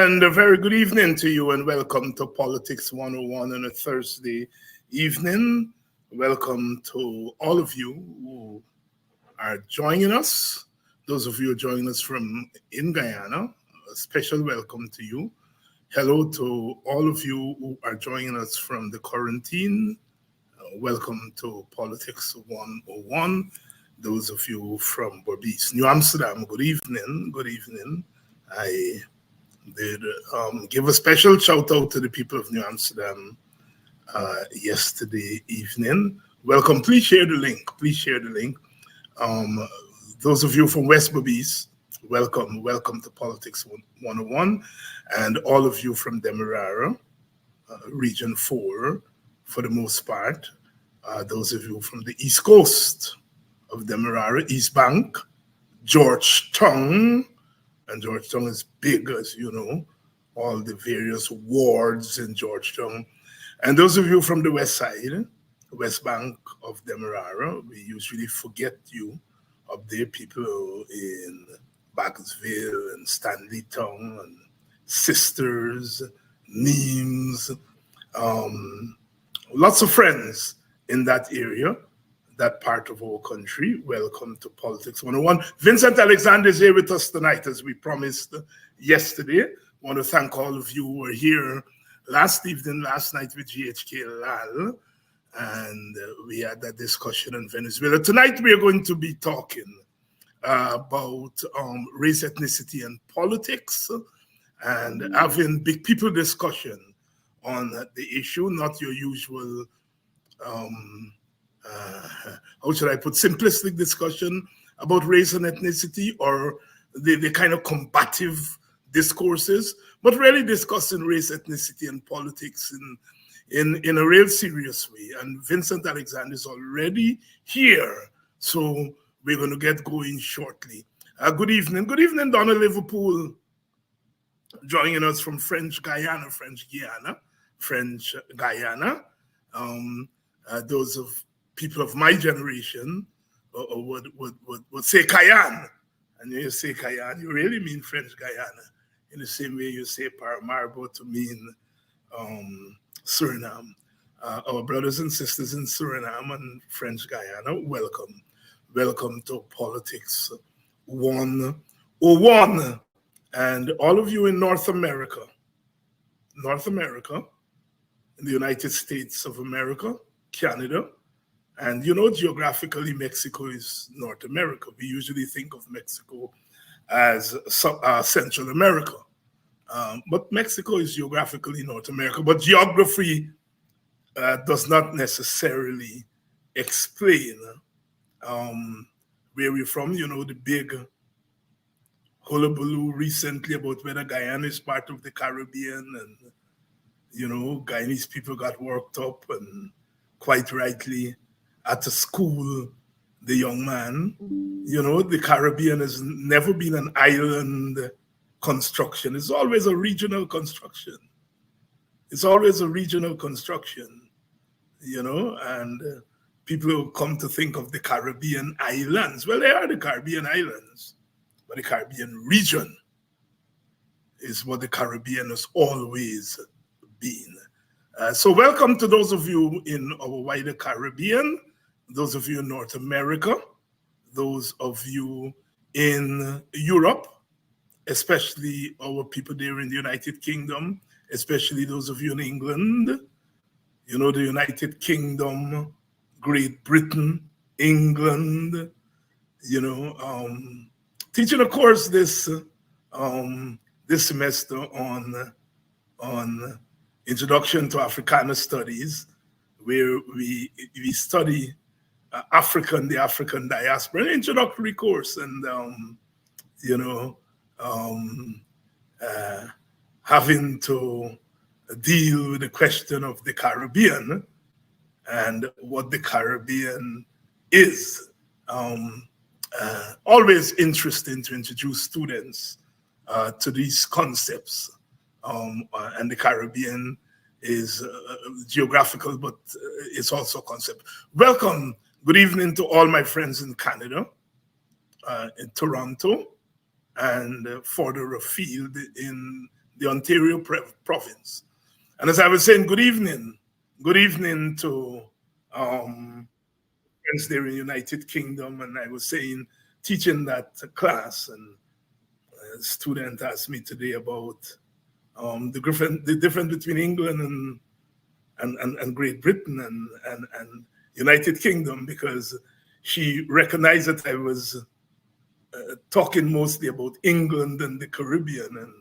And a very good evening to you, and welcome to Politics 101 on a Thursday evening. Welcome to all of you who are joining us. Those of you joining us from in Guyana, a special welcome to you. Hello to all of you who are joining us from the quarantine. Welcome to Politics 101. Those of you from Berbice, New Amsterdam, good evening. Good evening. I did give a special shout out to the people of New Amsterdam yesterday evening. Welcome. Please share the link. Please share the link. Those of you from West Berbice, welcome. Welcome to Politics 101. And all of you from Demerara, Region 4, for the most part. Those of you from the East Coast of Demerara, East Bank, Georgetown, and Georgetown is big, as you know, all the various wards in Georgetown. And those of you from the west side, West Bank of Demerara, we usually forget you up there, people in Bakersville and Stanleytown and Sisters, Nimes, lots of friends in that area, that part of our country. Welcome to Politics 101. Vincent Alexander is here with us tonight, as we promised yesterday. I want to thank all of you who were here last night with GHK Lal, and we had that discussion in Venezuela. Tonight we are going to be talking about race, ethnicity, and politics, and having big people discussion on the issue, not your usual how should I put, simplistic discussion about race and ethnicity, or the kind of combative discourses, but really discussing race, ethnicity, and politics in a real serious way. And Vincent Alexander is already here, so we're going to get going shortly. Good evening, Donna Liverpool, joining us from French Guyana. Those of people of my generation would say Cayenne. And when you say Cayenne, you really mean French Guyana, in the same way you say Paramaribo to mean Suriname. Our brothers and sisters in Suriname and French Guyana, welcome. Welcome to Politics 101. And all of you in North America, in the United States of America, Canada, and you know, geographically, Mexico is North America. We usually think of Mexico as Central America, but Mexico is geographically North America. But geography does not necessarily explain where we're from. You know, the big hullabaloo recently about whether Guyana is part of the Caribbean, and you know, Guyanese people got worked up, and quite rightly, at a school, the young man, you know, the Caribbean has never been an island construction. It's always a regional construction. You know, and people come to think of the Caribbean islands. Well, they are the Caribbean islands, but the Caribbean region is what the Caribbean has always been. So welcome to those of you in our wider Caribbean, those of you in North America, those of you in Europe, especially our people there in the United Kingdom, especially those of you in England, you know, the United Kingdom, Great Britain, England, you know, teaching a course this semester on Introduction to Africana Studies, where we study the African diaspora, an introductory course, and you know, having to deal with the question of the Caribbean and what the Caribbean is. Always interesting to introduce students to these concepts. And the Caribbean is geographical, but it's also a concept. Welcome, good evening to all my friends in Canada, in Toronto, and further afield in the Ontario province. And as I was saying, good evening to friends there in the United Kingdom. And I was saying, teaching that class, and a student asked me today about the difference between England and Great Britain and United Kingdom, because she recognized that I was talking mostly about England and the Caribbean, and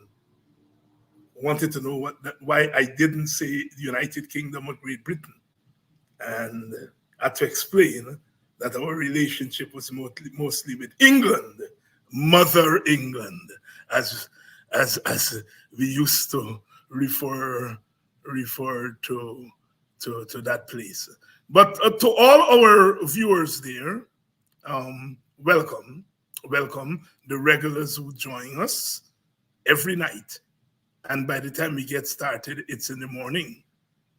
wanted to know why I didn't say the United Kingdom or Great Britain. And I had to explain that our relationship was mostly with England, Mother England, as we used to refer to that place. But to all our viewers there, welcome. The regulars who join us every night. And by the time we get started, it's in the morning,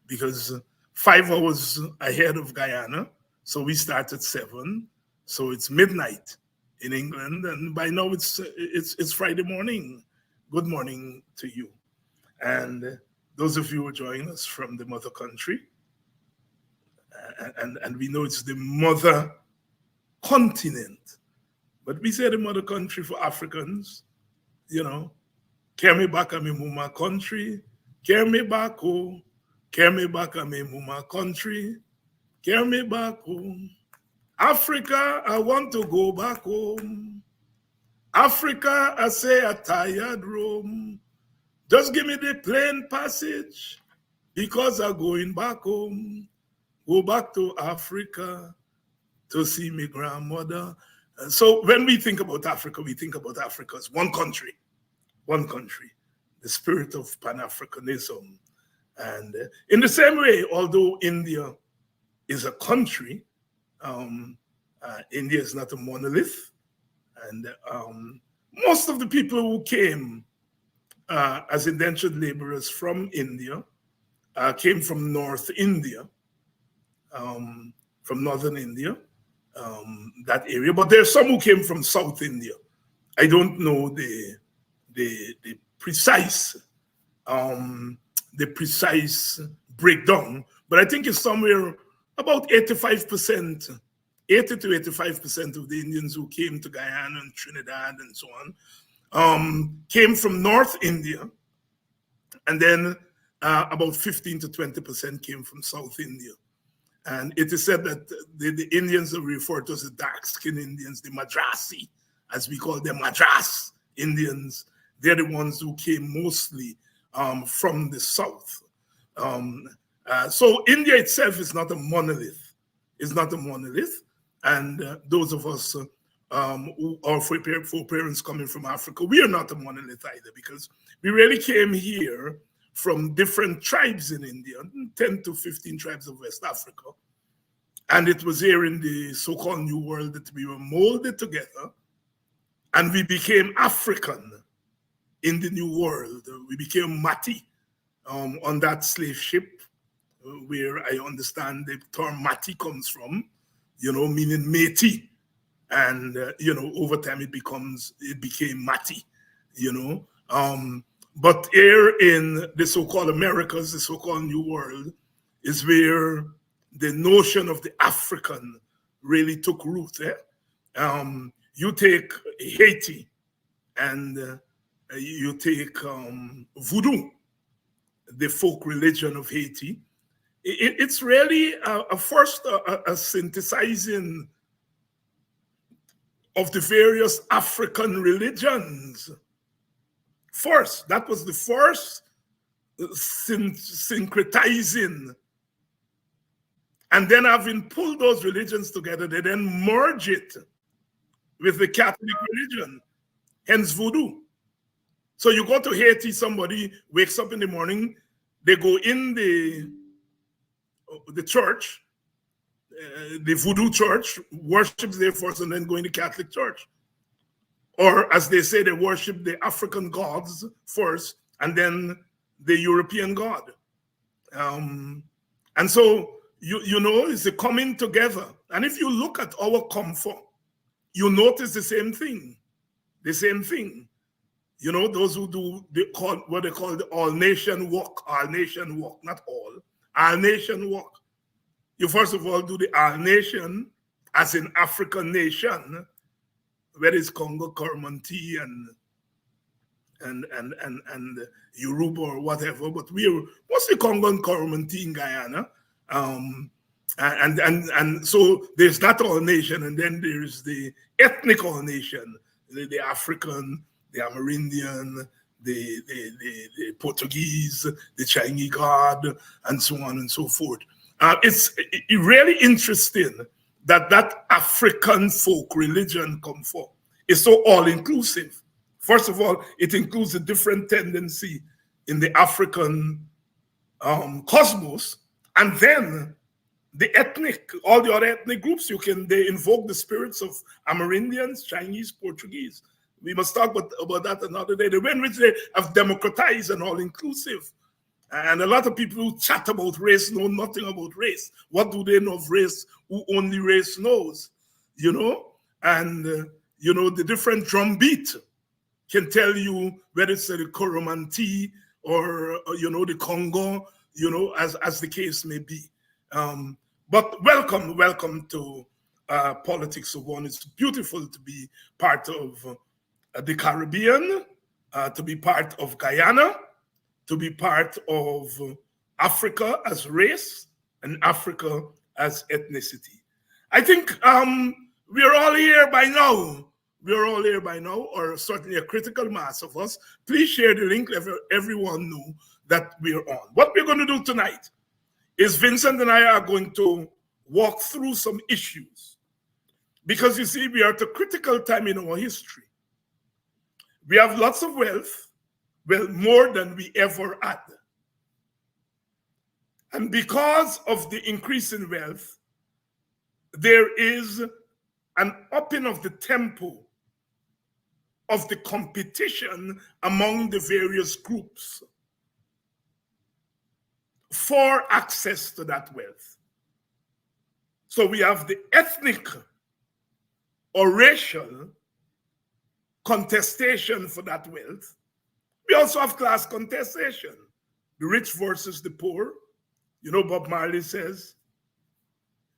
because 5 hours ahead of Guyana. So we start at 7. So it's midnight in England. And by now it's Friday morning. Good morning to you. And those of you who join us from the mother country, and we know it's the mother continent, but we say the mother country for Africans, you know, carry me back a me mama country, carry me back home, carry me back a me mama country, carry me back home. Africa, I want to go back home. Africa, I say a tired roam. Just give me the plane passage, because I'm going back home. Go back to Africa to see my grandmother. So when we think about Africa, we think about Africa as one country, the spirit of Pan-Africanism. And in the same way, although India is a country, India is not a monolith. And most of the people who came as indentured laborers from India came from North India, from Northern India, that area. But there are some who came from South India. I don't know the precise breakdown, but I think it's somewhere about 85%, 80 to 85% of the Indians who came to Guyana and Trinidad and so on came from North India, and then about 15 to 20% came from South India. And it is said that the Indians are referred to as the dark-skinned Indians, the Madrasi, as we call them, Madras Indians. They're the ones who came mostly from the south. So India itself is not a monolith. It's not a monolith. And those of us who are foreparents coming from Africa, we are not a monolith either, because we really came here from different tribes in India, 10 to 15 tribes of West Africa. And it was here in the so-called New World that we were molded together, and we became African in the New World. We became Mati on that slave ship, where I understand the term Mati comes from, meaning Métis. And, over time it became Mati, But here in the so-called Americas, the so-called New World, is where the notion of the African really took root. You take Haiti, and you take voodoo, the folk religion of Haiti. It's really a synthesizing of the various African religions. First, that was the first syncretizing. And then, having pulled those religions together, they then merge it with the Catholic religion, hence voodoo. So you go to Haiti, somebody wakes up in the morning, they go in the church, the voodoo church, worships there first, and then go in the Catholic church. Or as they say, they worship the African gods first, and then the European god. And so, it's a coming together. And if you look at our comfort, you notice the same thing. You know, those who do what they call the all-nation walk, not all-nation walk. You first of all do the all-nation, as in African nation, where is Congo, Coromantee, and Yoruba or whatever, but we are mostly Congo and Coromantee in Guyana. And so there's that all nation, and then there's the ethnic all nation, the African, the Amerindian, the Portuguese, the Chinese God, and so on and so forth. It's really interesting that African folk religion come forth. It's so all-inclusive. First of all, it includes a different tendency in the African cosmos, and then the ethnic, all the other ethnic groups, they invoke the spirits of Amerindians, Chinese, Portuguese. We must talk about that another day. The way in which they have democratized and all-inclusive. And a lot of people who chat about race know nothing about race. What do they know of race? Who only race knows, you know? And, you know, the different drum beat can tell you whether it's the Coromantee or, you know, the Congo, you know, as the case may be. But welcome to Politics of One. It's beautiful to be part of the Caribbean, to be part of Guyana, to be part of Africa as race and Africa as ethnicity. I think we're all here by now. We're all here by now, or certainly a critical mass of us. Please share the link, let everyone know that we're on. What we're going to do tonight is Vincent and I are going to walk through some issues. Because you see, we are at a critical time in our history. We have lots of wealth, well, more than we ever had. And because of the increase in wealth, there is an upping of the tempo of the competition among the various groups for access to that wealth. So we have the ethnic or racial contestation for that wealth. We also have class contestation, the rich versus the poor. You know, Bob Marley says,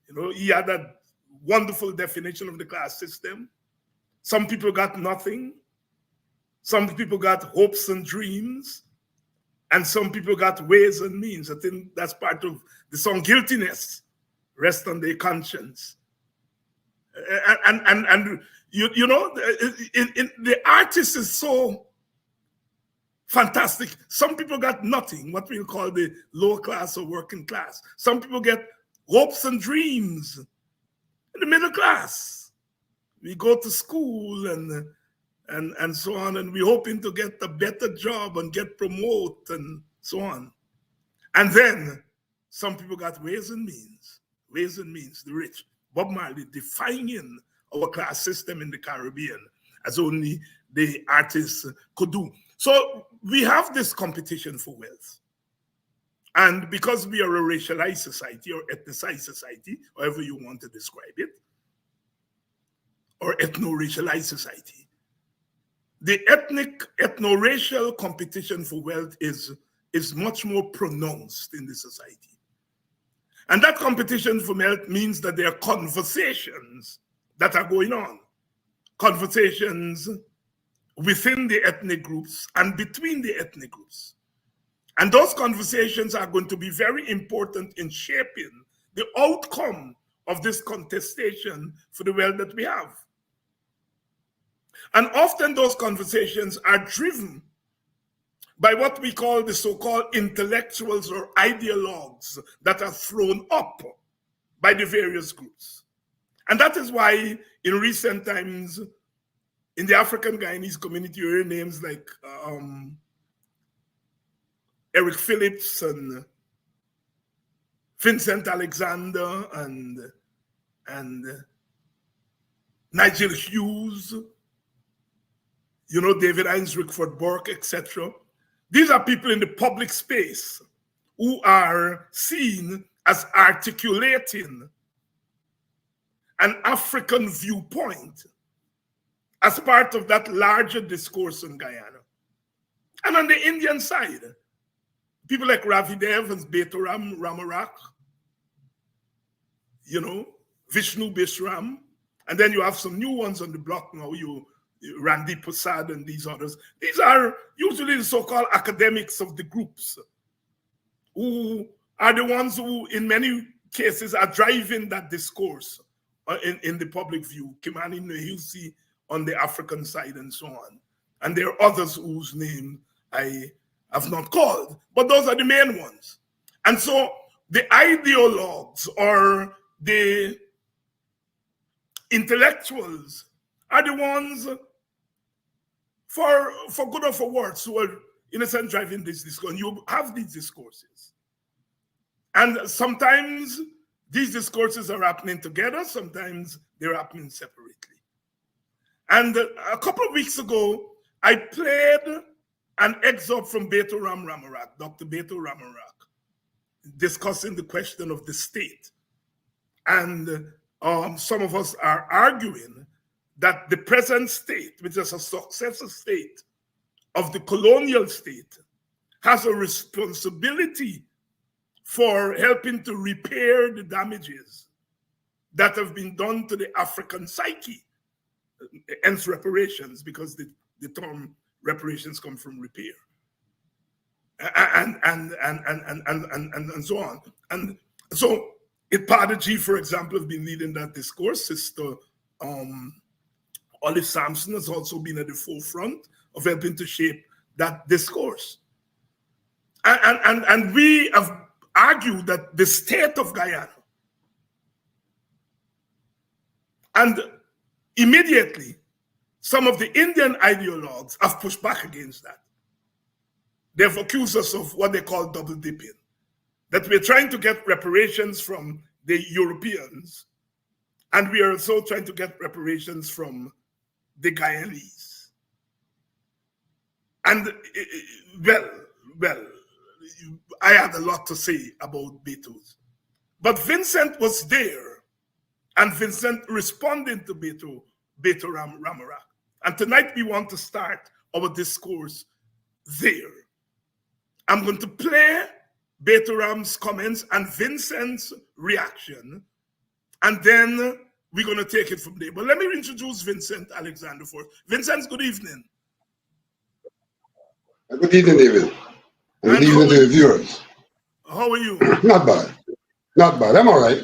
you know, he had that wonderful definition of the class system. Some people got nothing. Some people got hopes and dreams. And some people got ways and means. I think that's part of the song Guiltiness, Rest on Their Conscience. And you know, the artist is so fantastic. Some people got nothing, what we call the lower class or working class. Some people get hopes and dreams in the middle class. We go to school and so on, and we're hoping to get a better job and get promoted and so on. And then some people got ways and means, the rich. Bob Marley defining our class system in the Caribbean as only the artists could do. So we have this competition for wealth. And because we are a racialized society or ethnicized society, however you want to describe it, or ethno-racialized society, the ethno-racial competition for wealth is much more pronounced in the society. And that competition for wealth means that there are conversations that are going on. Conversations within the ethnic groups and between the ethnic groups. And those conversations are going to be very important in shaping the outcome of this contestation for the wealth that we have. And often those conversations are driven by what we call the so-called intellectuals or ideologues that are thrown up by the various groups. And that is why in recent times, in the African Guyanese community, you hear names like Eric Phillips and Vincent Alexander and Nigel Hughes, you know, David Hinds, Rickford Burke, etc. These are people in the public space who are seen as articulating an African viewpoint as part of that larger discourse in Guyana. And on the Indian side, people like Ravi Dev and Betoram Ramarak, Vishnu Bishram. And then you have some new ones on the block now, Randy Prasad and these others. These are usually the so-called academics of the groups who are the ones who, in many cases, are driving that discourse in the public view. Kimani Nehilsi on the African side and so on. And there are others whose name I have not called, but those are the main ones. And so the ideologues or the intellectuals are the ones, for good or for worse, who are, in a sense, driving this discourse. And you have these discourses. And sometimes these discourses are happening together, sometimes they're happening separately. And a couple of weeks ago, I played an excerpt from Betoram Ramarak, Dr. Beto Ramarak, discussing the question of the state. And some of us are arguing that the present state, which is a successor state of the colonial state, has a responsibility for helping to repair the damages that have been done to the African psyche, hence reparations, because the term reparations come from repair, and so on. And so Ipadaji, for example, has been leading that discourse. Sister Olive Sampson has also been at the forefront of helping to shape that discourse. And we have argued that the state of Guyana, and immediately some of the Indian ideologues have pushed back against that. They've accused us of what they call double dipping, that we're trying to get reparations from the Europeans, and we are also trying to get reparations from the Guyanese. And well, I had a lot to say about Beto's. But Vincent was there, and Vincent responded to Beto Ramarak. And tonight we want to start our discourse there. I'm going to play Betoram's comments and Vincent's reaction, and then we're going to take it from there. But let me introduce Vincent Alexander first. Vincent, good evening. Good evening, David. And good evening to the viewers. How are you? Not bad. Not bad. I'm all right.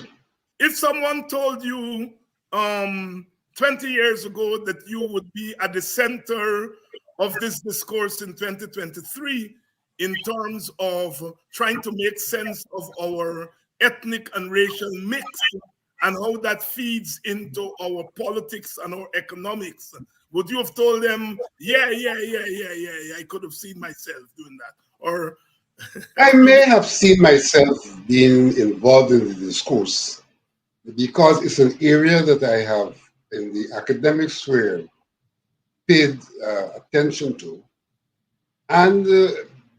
If someone told you 20 years ago that you would be at the center of this discourse in 2023 in terms of trying to make sense of our ethnic and racial mix and how that feeds into our politics and our economics, would you have told them, yeah, I could have seen myself doing that? Or I may have seen myself being involved in the discourse because it's an area that I have in the academic sphere paid attention to and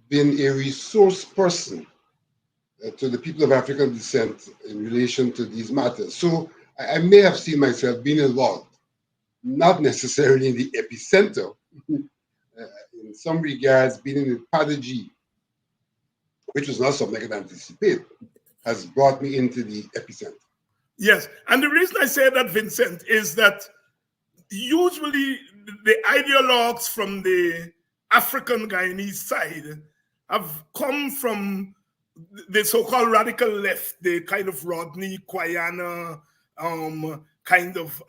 been a resource person to the people of African descent in relation to these matters. So I may have seen myself being involved, not necessarily in the epicenter, in some regards being in the pedagogy, which was not something I could anticipate, has brought me into the epicenter. Yes, and the reason I say that, Vincent, is that usually the ideologues from the African Guyanese side have come from the so-called radical left, the kind of Rodney Kwayana kind of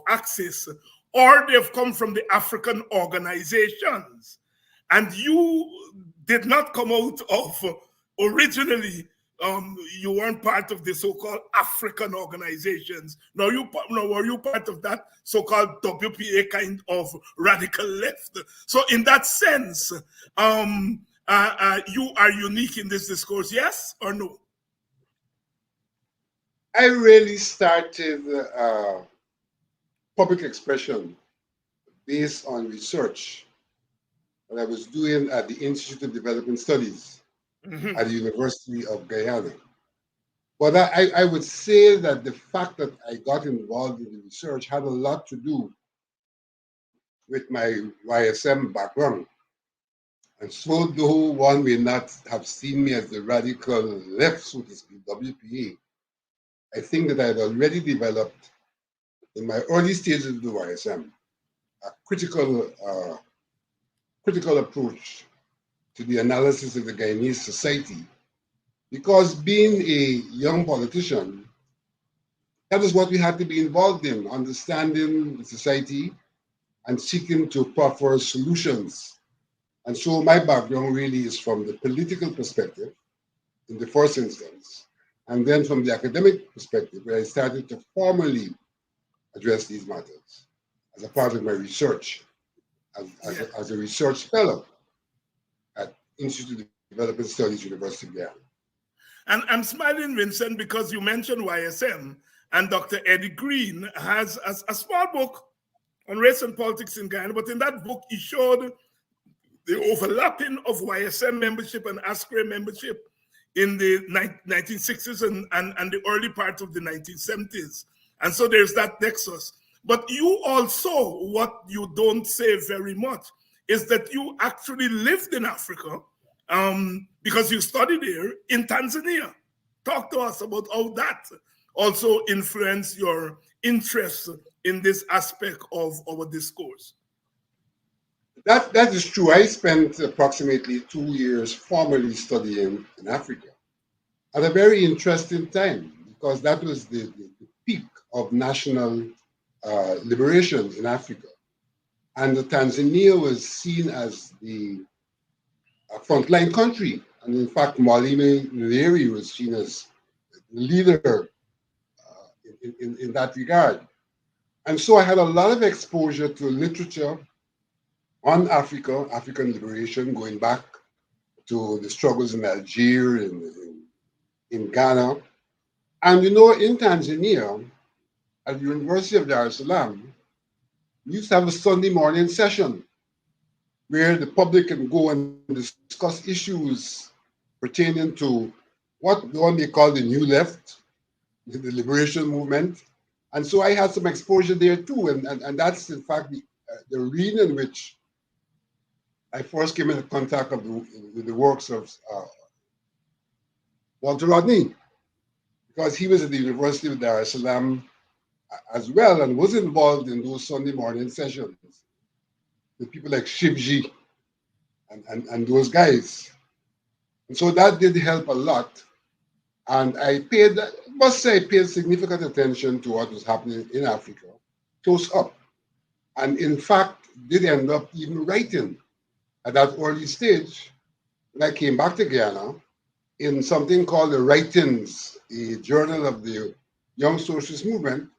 axis, or they've come from the African organizations. And you did not come out of, originally, you weren't part of the so-called African organizations. Now, were you part of that so-called WPA kind of radical left? So in that sense, you are unique in this discourse, yes or no? I really started public expression based on research that I was doing at the Institute of Development Studies at the University of Guyana. But I would say that the fact that I got involved in the research had a lot to do with my YSM background. And so, though one may not have seen me as the radical left, so to speak, WPA, I think that I had already developed in my early stages of the YSM a critical approach to the analysis of the Guyanese society. Because being a young politician, that is what we had to be involved in, understanding the society and seeking to proffer solutions. And so my background really is from the political perspective in the first instance, and then from the academic perspective, where I started to formally address these matters as a part of my research, as a research fellow at Institute of Development Studies, University of Guyana. And I'm smiling, Vincent, because you mentioned YSM, and Dr. Eddie Green has a small book on race and politics in Guyana, but in that book, he showed the overlapping of YSM membership and ASCRE membership in the 1960s and the early part of the 1970s. And so there's that nexus. But you also, what you don't say very much, is that you actually lived in Africa because you studied here in Tanzania. Talk to us about how that also influenced your interest in this aspect of our discourse. That is true. I spent approximately 2 years formally studying in Africa at a very interesting time because that was the peak of national liberation in Africa. And Tanzania was seen as the frontline country. And in fact, Mwalimu Nyerere was seen as the leader in that regard. And so I had a lot of exposure to literature on Africa, African liberation, going back to the struggles in Algeria and in Ghana. And in Tanzania, at the University of Dar es Salaam, we used to have a Sunday morning session where the public can go and discuss issues pertaining to what one may call the New Left, the liberation movement. And so I had some exposure there too. And that's, in fact, the arena in which I first came into contact with the works of Walter Rodney, because he was at the University of Dar es Salaam as well and was involved in those Sunday morning sessions with people like Shivji and those guys. And so that did help a lot. And I must say, I paid significant attention to what was happening in Africa, close up. And in fact, did end up even writing at that early stage when I came back to Guyana in something called the Writings, a journal of the Young Socialist Movement,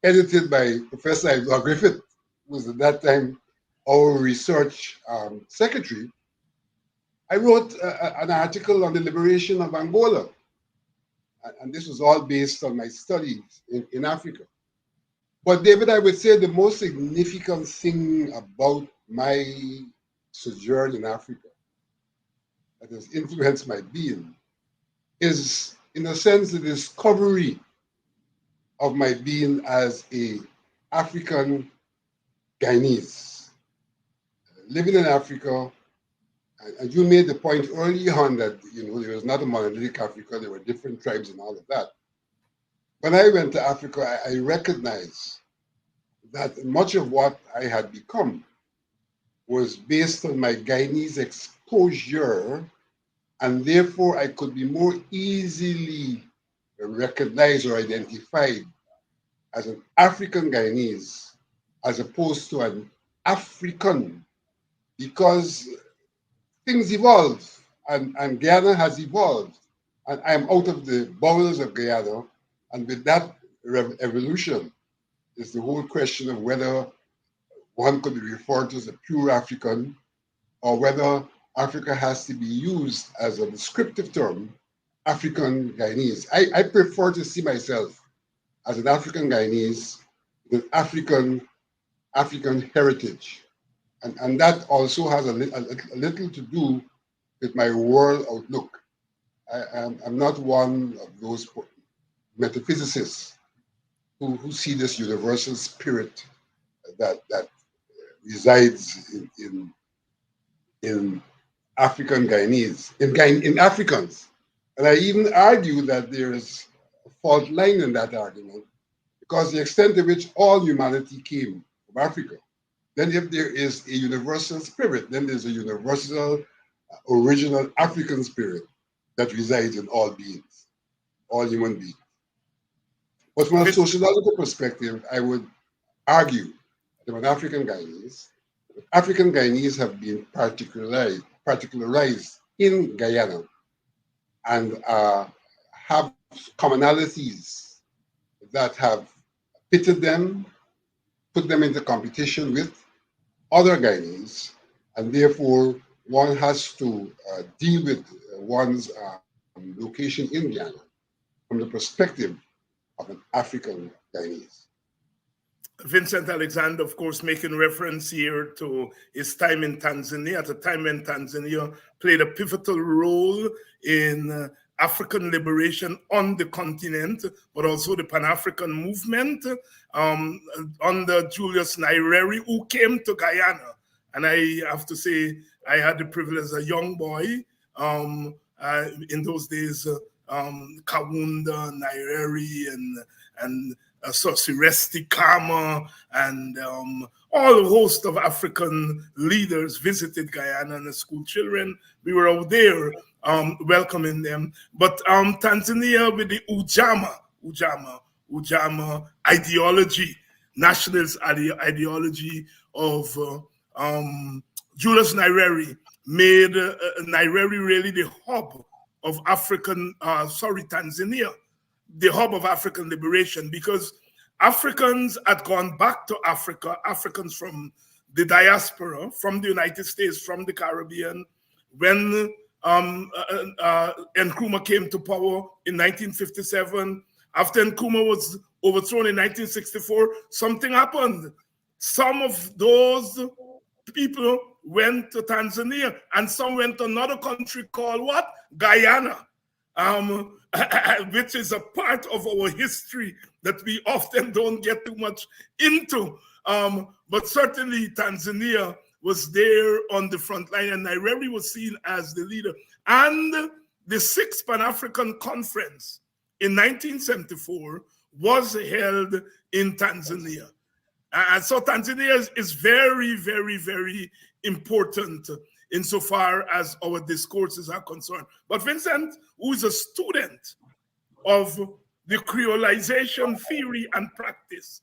edited by Professor Edward Griffith, who was at that time our research secretary. I wrote an article on the liberation of Angola. And this was all based on my studies in Africa. But David, I would say the most significant thing about my sojourn in Africa that has influenced my being is, in a sense, the discovery of my being as a African Guyanese. Living in Africa, and you made the point early on that there was not a monolithic Africa, there were different tribes and all of that. When I went to Africa, I recognized that much of what I had become was based on my Guyanese exposure, and therefore I could be more easily recognized or identified as an African Guyanese as opposed to an African, because things evolve and Guyana has evolved. And I'm out of the bowels of Guyana, and with that evolution is the whole question of whether one could be referred to as a pure African or whether Africa has to be used as a descriptive term, African Guyanese. I prefer to see myself as an African Guyanese with African heritage. And that also has a little to do with my world outlook. I'm not one of those metaphysicists who see this universal spirit that resides in African Guyanese, in Africans. And I even argue that there is a fault line in that argument because the extent to which all humanity came from Africa, then if there is a universal spirit, then there's a universal original African spirit that resides in all beings, all human beings. But from a sociological perspective, I would argue that from African Guyanese have been particularized in Guyana and have commonalities that have pitted them, put them into competition with other Guyanese, and therefore one has to deal with one's location in Guyana from the perspective of an African Guyanese. Vincent Alexander, of course, making reference here to his time in Tanzania, at a time when Tanzania played a pivotal role in African liberation on the continent, but also the Pan-African movement under Julius Nyerere, who came to Guyana. And I have to say, I had the privilege as a young boy in those days, Kaunda, Nyerere, and Sosiresti Kama, and all a host of African leaders visited Guyana and the school children. We were out there welcoming them. But Tanzania with the Ujamaa ideology, nationalist ideology of Julius Nyerere made Nyerere really the hub of Tanzania, the hub of African liberation, because Africans had gone back to Africa, Africans from the diaspora, from the United States, from the Caribbean, when Nkrumah came to power in 1957. After Nkrumah was overthrown in 1964, something happened. Some of those people went to Tanzania, and some went to another country called what? Guyana. Which is a part of our history that we often don't get too much into. But certainly Tanzania was there on the front line, and Nyerere was seen as the leader. And the Sixth Pan-African Conference in 1974 was held in Tanzania. And so Tanzania is very, very, very important insofar as our discourses are concerned. But Vincent, who is a student of the creolization theory and practice,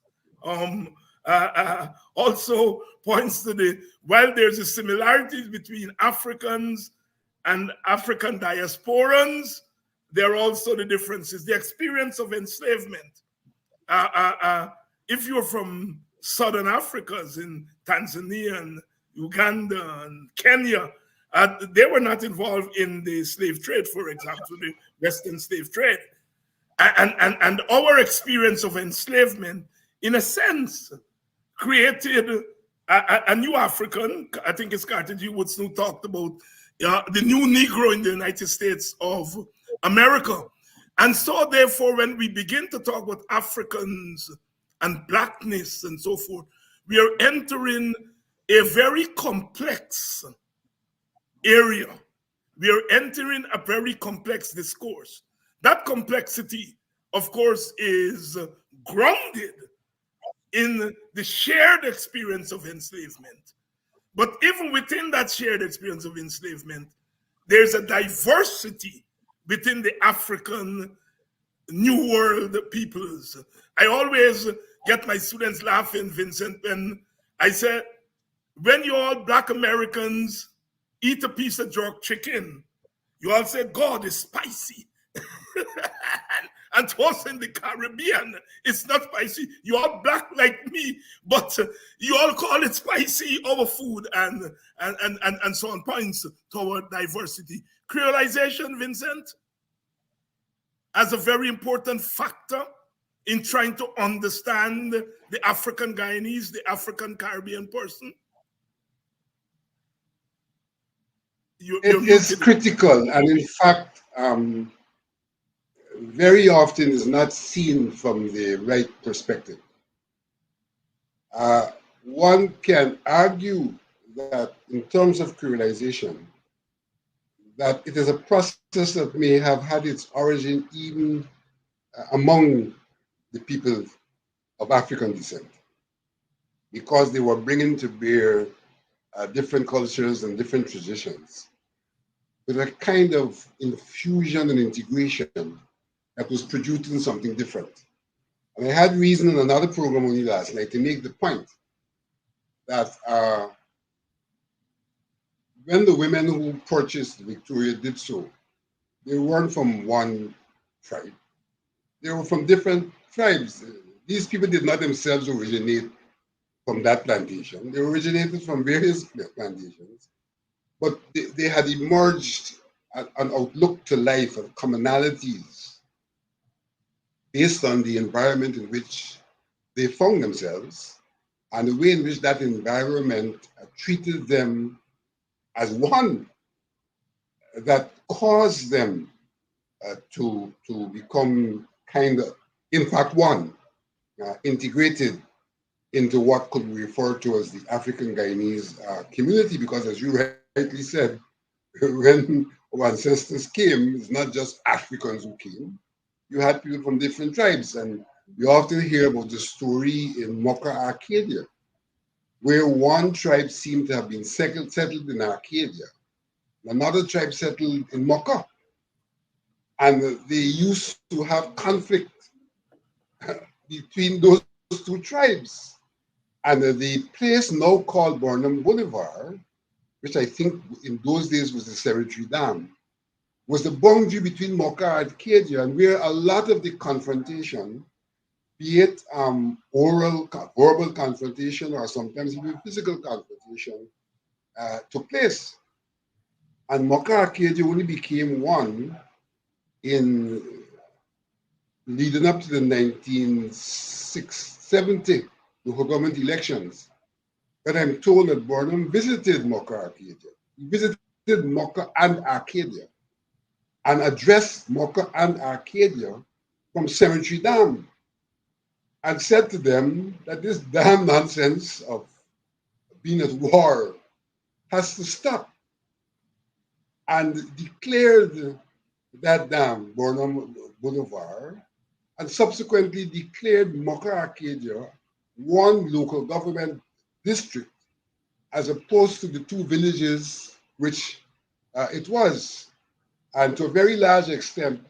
also points to while there's a similarities between Africans and African diasporans, there are also the differences. The experience of enslavement. If you're from Southern Africa, in Tanzania and Uganda and Kenya, they were not involved in the slave trade, for example, the Western slave trade. And our experience of enslavement, in a sense, created a new African. I think it's Carter G. Woodson who talked about the new Negro in the United States of America. And so, therefore, when we begin to talk about Africans and Blackness and so forth, we are entering a very complex area. We are entering a very complex discourse. That complexity, of course, is grounded in the shared experience of enslavement. But even within that shared experience of enslavement, there's a diversity within the African New World peoples. I always get my students laughing, Vincent, when I say, when you all Black Americans eat a piece of jerk chicken, you all say, God is spicy. And to us in the Caribbean, it's not spicy. You are Black like me, but you all call it spicy, our food, and so on, points toward diversity. Creolization, Vincent, as a very important factor in trying to understand the African Guyanese, the African Caribbean person. It is critical, and in fact, very often is not seen from the right perspective. One can argue that in terms of creolization, that it is a process that may have had its origin even among the people of African descent, because they were bringing to bear different cultures and different traditions with a kind of infusion and integration that was producing something different. And I had reason in another program only last night to make the point that when the women who purchased Victoria did so, they weren't from one tribe. They were from different tribes. These people did not themselves originate from that plantation. They originated from various plantations, but they had emerged an outlook to life and commonalities based on the environment in which they found themselves and the way in which that environment treated them as one, that caused them to become kind of, in fact, one, integrated into what could be referred to as the African Guyanese community, because as you rightly said, when our ancestors came, it's not just Africans who came. You had people from different tribes, and you often hear about the story in Mocha, Arcadia, where one tribe seemed to have been settled in Arcadia, another tribe settled in Mocha, and they used to have conflict between those two tribes. And the place now called Burnham Boulevard, which I think in those days was the Cemetery Dam, was the boundary between Mocha and Arcadia, and where a lot of the confrontation, be it verbal confrontation, or sometimes even physical confrontation, took place. And Mocha Arcadia only became one in leading up to the 1970 local government elections. But I'm told that Burnham visited Mocha Arcadia. He visited Mocha and Arcadia and addressed Mocha and Arcadia from Cemetery Dam and said to them that this damn nonsense of being at war has to stop, and declared that dam, Burnham Boulevard, and subsequently declared Mocha Arcadia one local government district as opposed to the two villages which it was. And to a very large extent,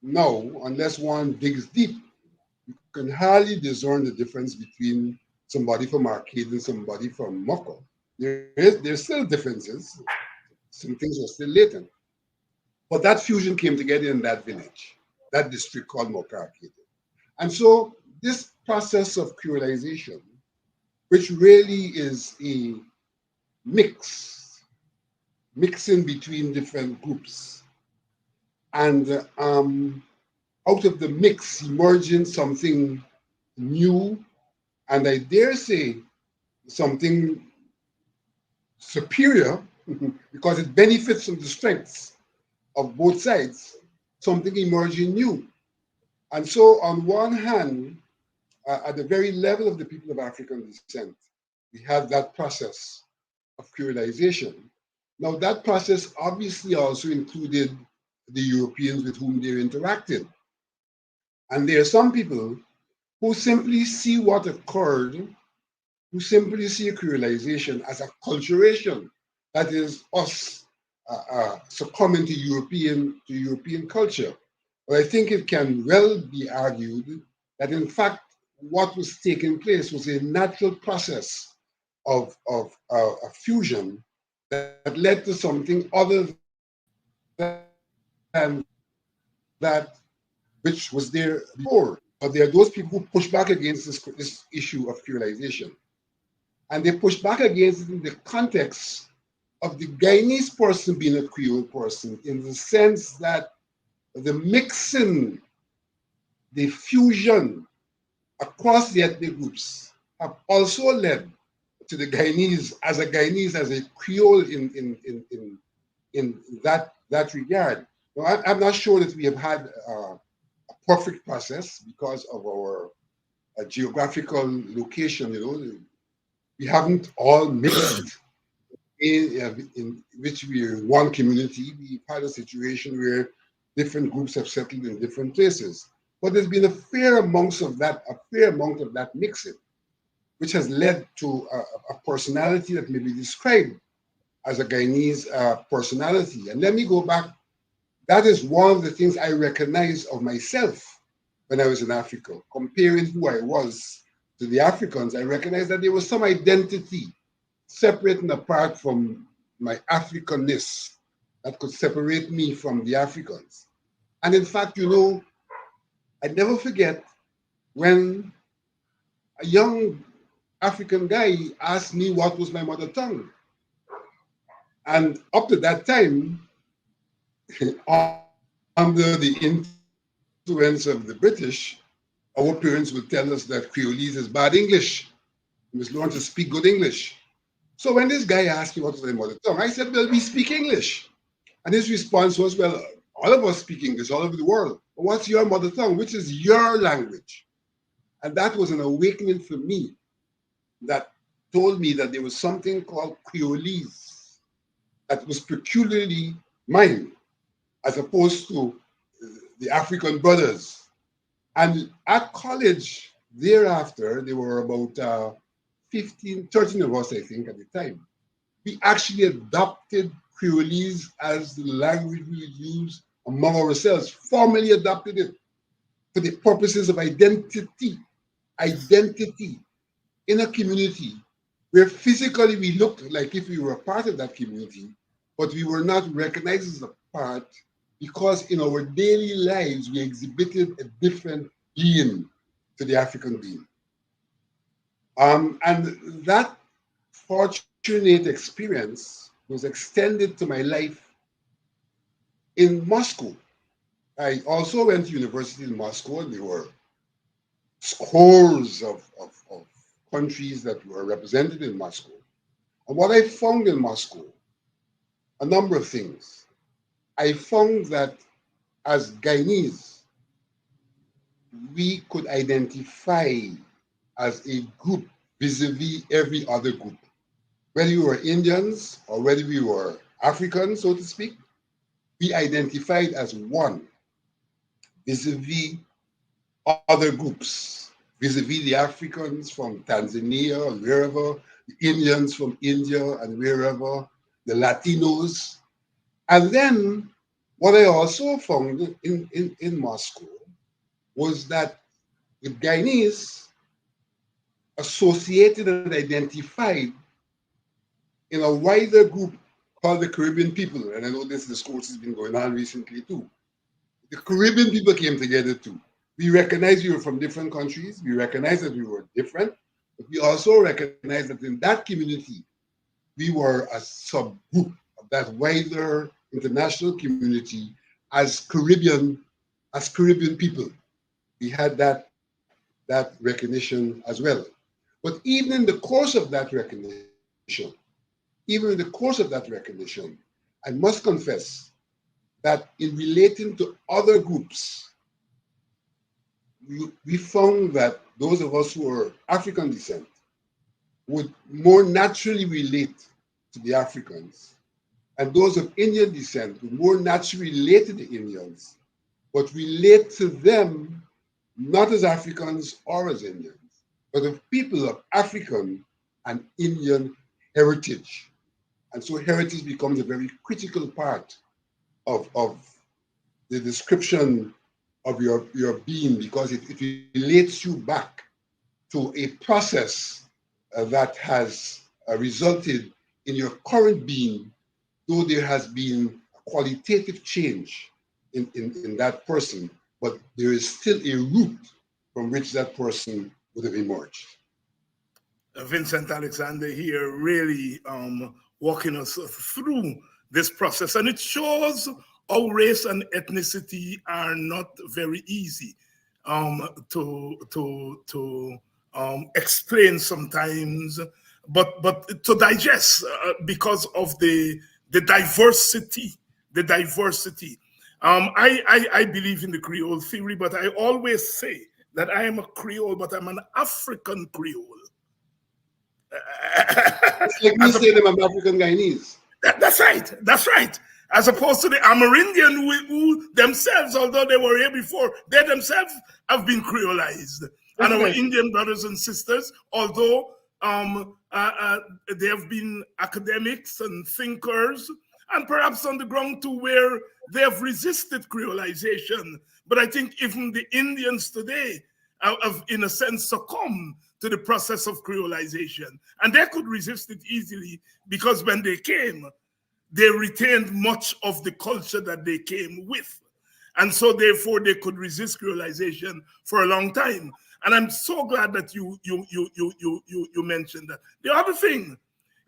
now, unless one digs deep, you can hardly discern the difference between somebody from Arcade and somebody from Mocha. There's still differences. Some things are still latent. But that fusion came together in that village, that district called Mocha Arcade. And so this process of creolization, which really is a mixing between different groups, and out of the mix emerging something new, and I dare say something superior, because it benefits from the strengths of both sides, something emerging new. And so, on one hand, at the very level of the people of African descent, we have that process of creolization. Now, that process obviously also included the Europeans with whom they interacted. And there are some people who simply see what occurred, who simply see creolization as a culturation, that is us succumbing to European culture. But I think it can well be argued that in fact what was taking place was a natural process of a fusion that led to something other than that which was there before. But there are those people who push back against this issue of creolization. And they push back against it in the context of the Guyanese person being a Creole person, in the sense that the mixing, the fusion across the ethnic groups have also led to the Guyanese as a Creole in that regard. Now, I'm not sure that we have had a perfect process because of our geographical location. We haven't all mixed in which we're one community, we've had a situation where different groups have settled in different places. But there's been a fair amount of that mixing, which has led to a personality that may be described as a Guyanese personality. And let me go back. That is one of the things I recognize of myself when I was in Africa. Comparing who I was to the Africans, I recognized that there was some identity separate and apart from my Africanness that could separate me from the Africans. And in fact, I never forget when a young African guy asked me what was my mother tongue. And up to that time, under the influence of the British, our parents would tell us that Creolese is bad English. You must learn to speak good English. So when this guy asked me what was my mother tongue, I said, well, we speak English. And his response was, well, all of us speak English all over the world. But what's your mother tongue? Which is your language? And that was an awakening for me that told me that there was something called Creolese that was peculiarly mine, as opposed to the African brothers. And at college thereafter, there were about 13 of us, I think, at the time. We actually adopted Creolese as the language we would use among ourselves, formally adopted it for the purposes of identity. Identity in a community where physically we looked like if we were a part of that community, but we were not recognized as a part because in our daily lives we exhibited a different being to the African being. And that fortunate experience was extended to my life in Moscow. I also went to university in Moscow, and there were scores of countries that were represented in Moscow. And what I found in Moscow, a number of things. I found that as Guyanese, we could identify as a group vis-a-vis every other group. Whether we were Indians or whether we were Africans, so to speak, we identified as one vis-a-vis other groups, vis-a-vis the Africans from Tanzania or wherever, the Indians from India and wherever, the Latinos. And then what I also found in Moscow was that the Guyanese associated and identified in a wider group called the Caribbean people. And I know this discourse has been going on recently too. The Caribbean people came together too. We recognized we were from different countries. We recognized that we were different, but we also recognized that in that community, we were a subgroup of that wider international community as Caribbean people. We had that recognition as well. But even in the course of that recognition, I must confess that in relating to other groups, we found that those of us who are African descent would more naturally relate to the Africans, and those of Indian descent would more naturally relate to the Indians, but relate to them not as Africans or as Indians, but of people of African and Indian heritage. And so heritage becomes a very critical part of the description of your being, because it relates you back to a process that has resulted in your current being, though there has been a qualitative change in that person, but there is still a root from which that person would have emerged. Vincent Alexander here really walking us through this process. And it shows how race and ethnicity are not very easy to explain sometimes, but to digest because of the diversity, the diversity. I believe in the Creole theory, but I always say that I am a Creole, but I'm an African Creole. It's like me As saying I'm African Guyanese. That's right. That's right. As opposed to the Amerindian who themselves, although they were here before, they themselves have been creolized. And our Definitely. Indian brothers and sisters, although they have been academics and thinkers, and perhaps on the ground too, where they have resisted creolization. But I think even the Indians today have, in a sense, succumbed to the process of creolization. And they could resist it easily because when they came, they retained much of the culture that they came with. And so therefore they could resist creolization for a long time. And I'm so glad that you mentioned that. The other thing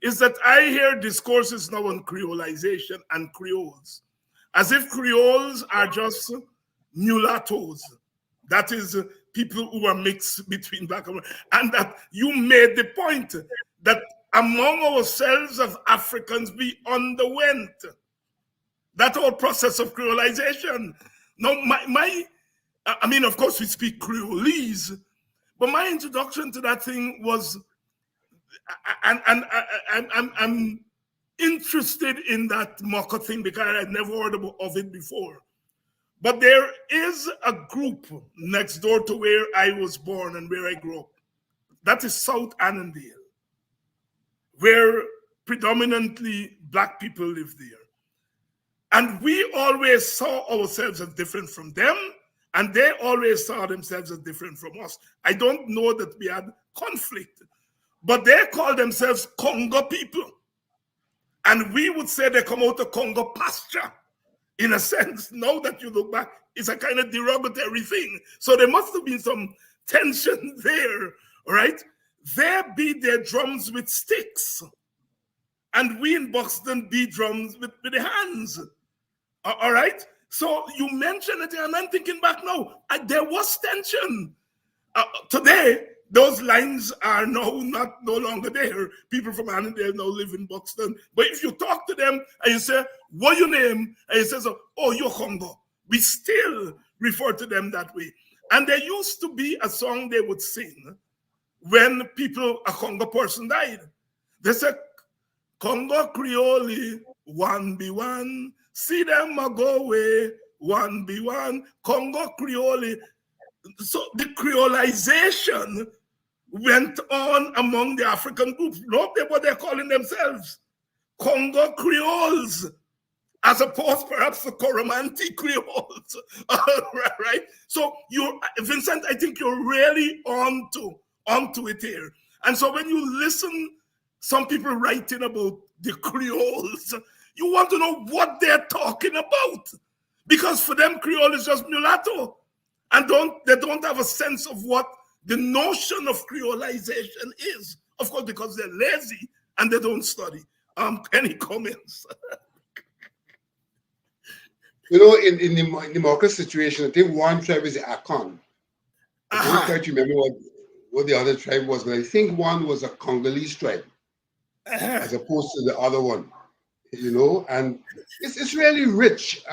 is that I hear discourses now on creolization and Creoles, as if Creoles are just mulattoes. That is people who are mixed between black and white. And that you made the point that among ourselves as Africans, we underwent that whole process of creolization. Now, I mean, of course, we speak Creolese, but my introduction to that thing was, and I'm interested in that Moko thing because I'd never heard of it before. But there is a group next door to where I was born and where I grew up. That is South Annandale, where predominantly black people live there. And we always saw ourselves as different from them, and they always saw themselves as different from us. I don't know that we had conflict, but they call themselves Congo people. And we would say they come out of Congo pasture. In a sense, now that you look back, it's a kind of derogatory thing. So there must have been some tension there, right? They beat their drums with sticks. And we in Boston beat drums with the hands. All right? So you mentioned it, and I'm thinking back now, there was tension. Today, those lines are no longer there. People from Annandale now live in Buxton. But if you talk to them and you say, what your name? And he says, oh, you're Congo. We still refer to them that way. And there used to be a song they would sing when a Congo person died. They said, Congo Creole, one be one. See them a go away, one be one. Congo Creole. So the creolization went on among the African groups. Look at what they're calling themselves. Congo Creoles, as opposed perhaps to Coromantee Creoles. Right? So Vincent, I think you're really onto it here. And so when you listen, some people writing about the Creoles, you want to know what they're talking about. Because for them, Creole is just mulatto. And they don't have a sense of what the notion of creolization is. Of course, because they're lazy and they don't study. Any comments? You know, in the Morocco situation, I think one tribe is the Akan. I don't quite remember what the other tribe was, but I think one was a Congolese tribe as opposed to the other one. You know, and it's really rich.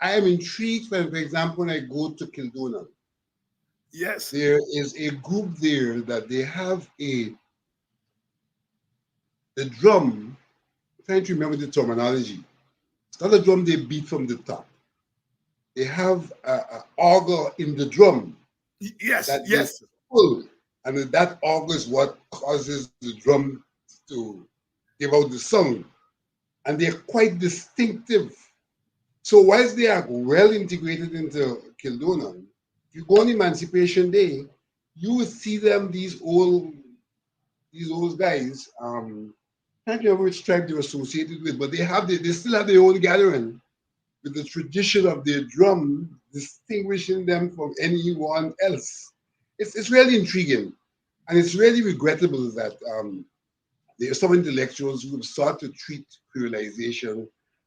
I am intrigued when, for example, when I go to Kilduna. Yes. There is a group there that they have the drum. I'm trying to remember the terminology. It's not a drum they beat from the top. They have an auger in the drum. Yes, yes. Pull, and that auger is what causes the drum to give out the sound. And they're quite distinctive. So whilst they are well integrated into Kilduna, if you go on Emancipation Day, you will see them, these old guys, I can't remember which tribe they're associated with, but they still have their own gathering with the tradition of their drum distinguishing them from anyone else. It's really intriguing. And it's really regrettable that there are some intellectuals who have sought to treat creolization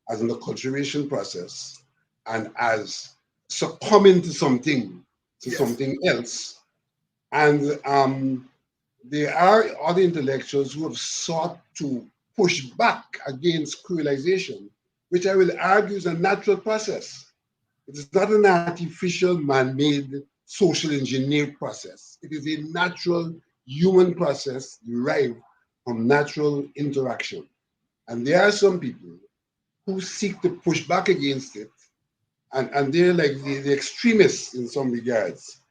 as an acculturation process and as succumbing to something else. And there are other intellectuals who have sought to push back against creolization, which I will argue is a natural process. It is not an artificial, man-made, social engineered process. It is a natural human process derived from natural interaction. And there are some people who seek to push back against it, and they're like the extremists in some regards.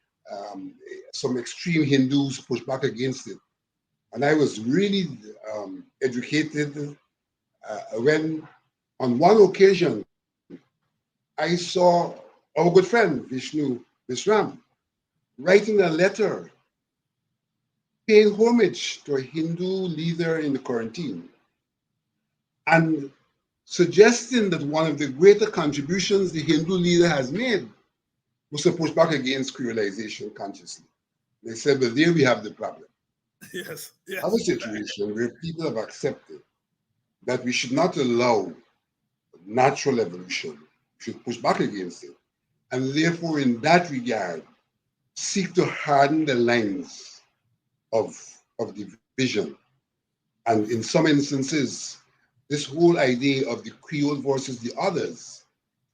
Some extreme Hindus push back against it. And I was really educated when, on one occasion, I saw our good friend Vishnu Visram writing a letter paying homage to a Hindu leader in the quarantine and suggesting that one of the greater contributions the Hindu leader has made was to push back against creolization consciously. They said, well, there we have the problem. Yes, Have a yes. situation where people have accepted that we should not allow natural evolution, we should push back against it, and therefore, in that regard, seek to harden the lines of division. And in some instances, this whole idea of the Creole versus the others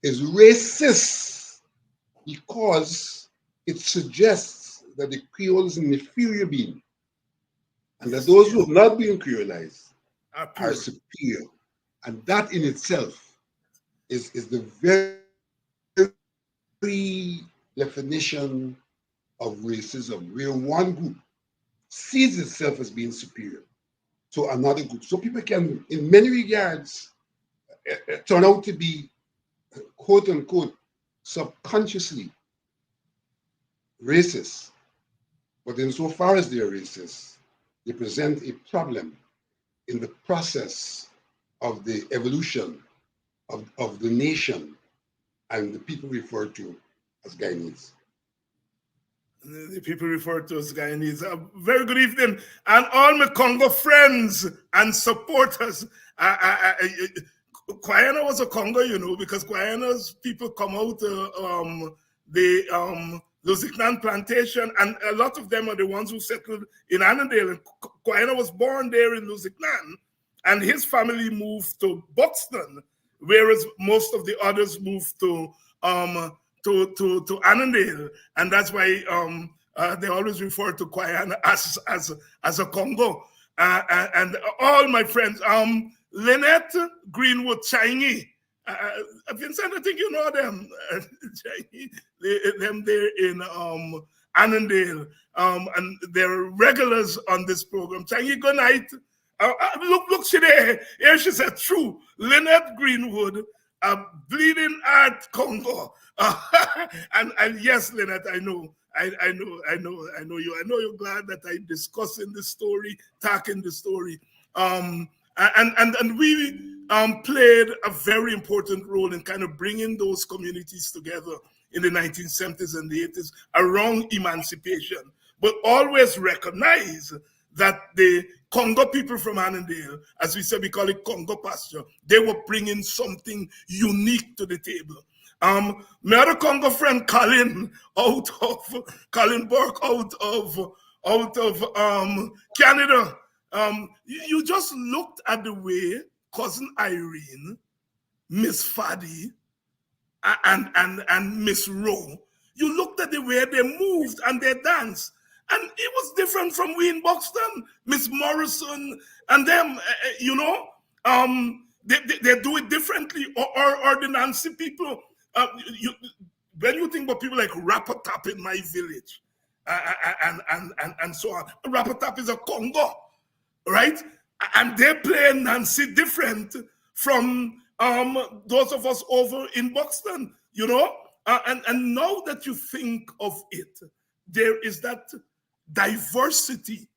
is racist because it suggests that the Creole is an inferior being and that those who have not been creolized are superior. And that in itself is the very definition of racism, where one group sees itself as being superior to another group. So people can, in many regards, turn out to be, quote unquote, subconsciously racist. But insofar as they are racist, they present a problem in the process of the evolution of the nation and the people referred to as Guyanese. The people referred to as Guyanese. Very good evening. And all my Congo friends and supporters. Guyana was a Congo, you know, because Guyana's people come out the Lusignan plantation, and a lot of them are the ones who settled in Annandale. And Guyana was born there in Lusignan, and his family moved to Buxton, whereas most of the others moved to Annandale, and that's why they always refer to Guyana as a Congo. And all my friends, Lynette Greenwood Chingy, Vincent, I think you know them. Them there in Annandale, and they're regulars on this program. Chingy, good night. Look, she there. Here she said, true. Lynette Greenwood, a bleeding heart Congo. And yes, Lynette, I know you. I know you're glad that I'm discussing this story, talking the story. And we played a very important role in kind of bringing those communities together in the 1970s and the 80s around emancipation, but always recognize that the Congo people from Annandale, as we said, we call it Congo pasture, they were bringing something unique to the table. My other Congo friend, Colin Burke, out of Canada. You just looked at the way Cousin Irene, Miss Faddy, and Miss Rowe, you looked at the way they moved and they danced. And it was different from we in Buxton, Miss Morrison, and them, they do it differently. Or the Nancy people. When you think about people like Rapatap in my village, and so on, Rapatap is a Congo, right? And they play Nancy different from those of us over in Buxton, you know? And now that you think of it, there is that diversity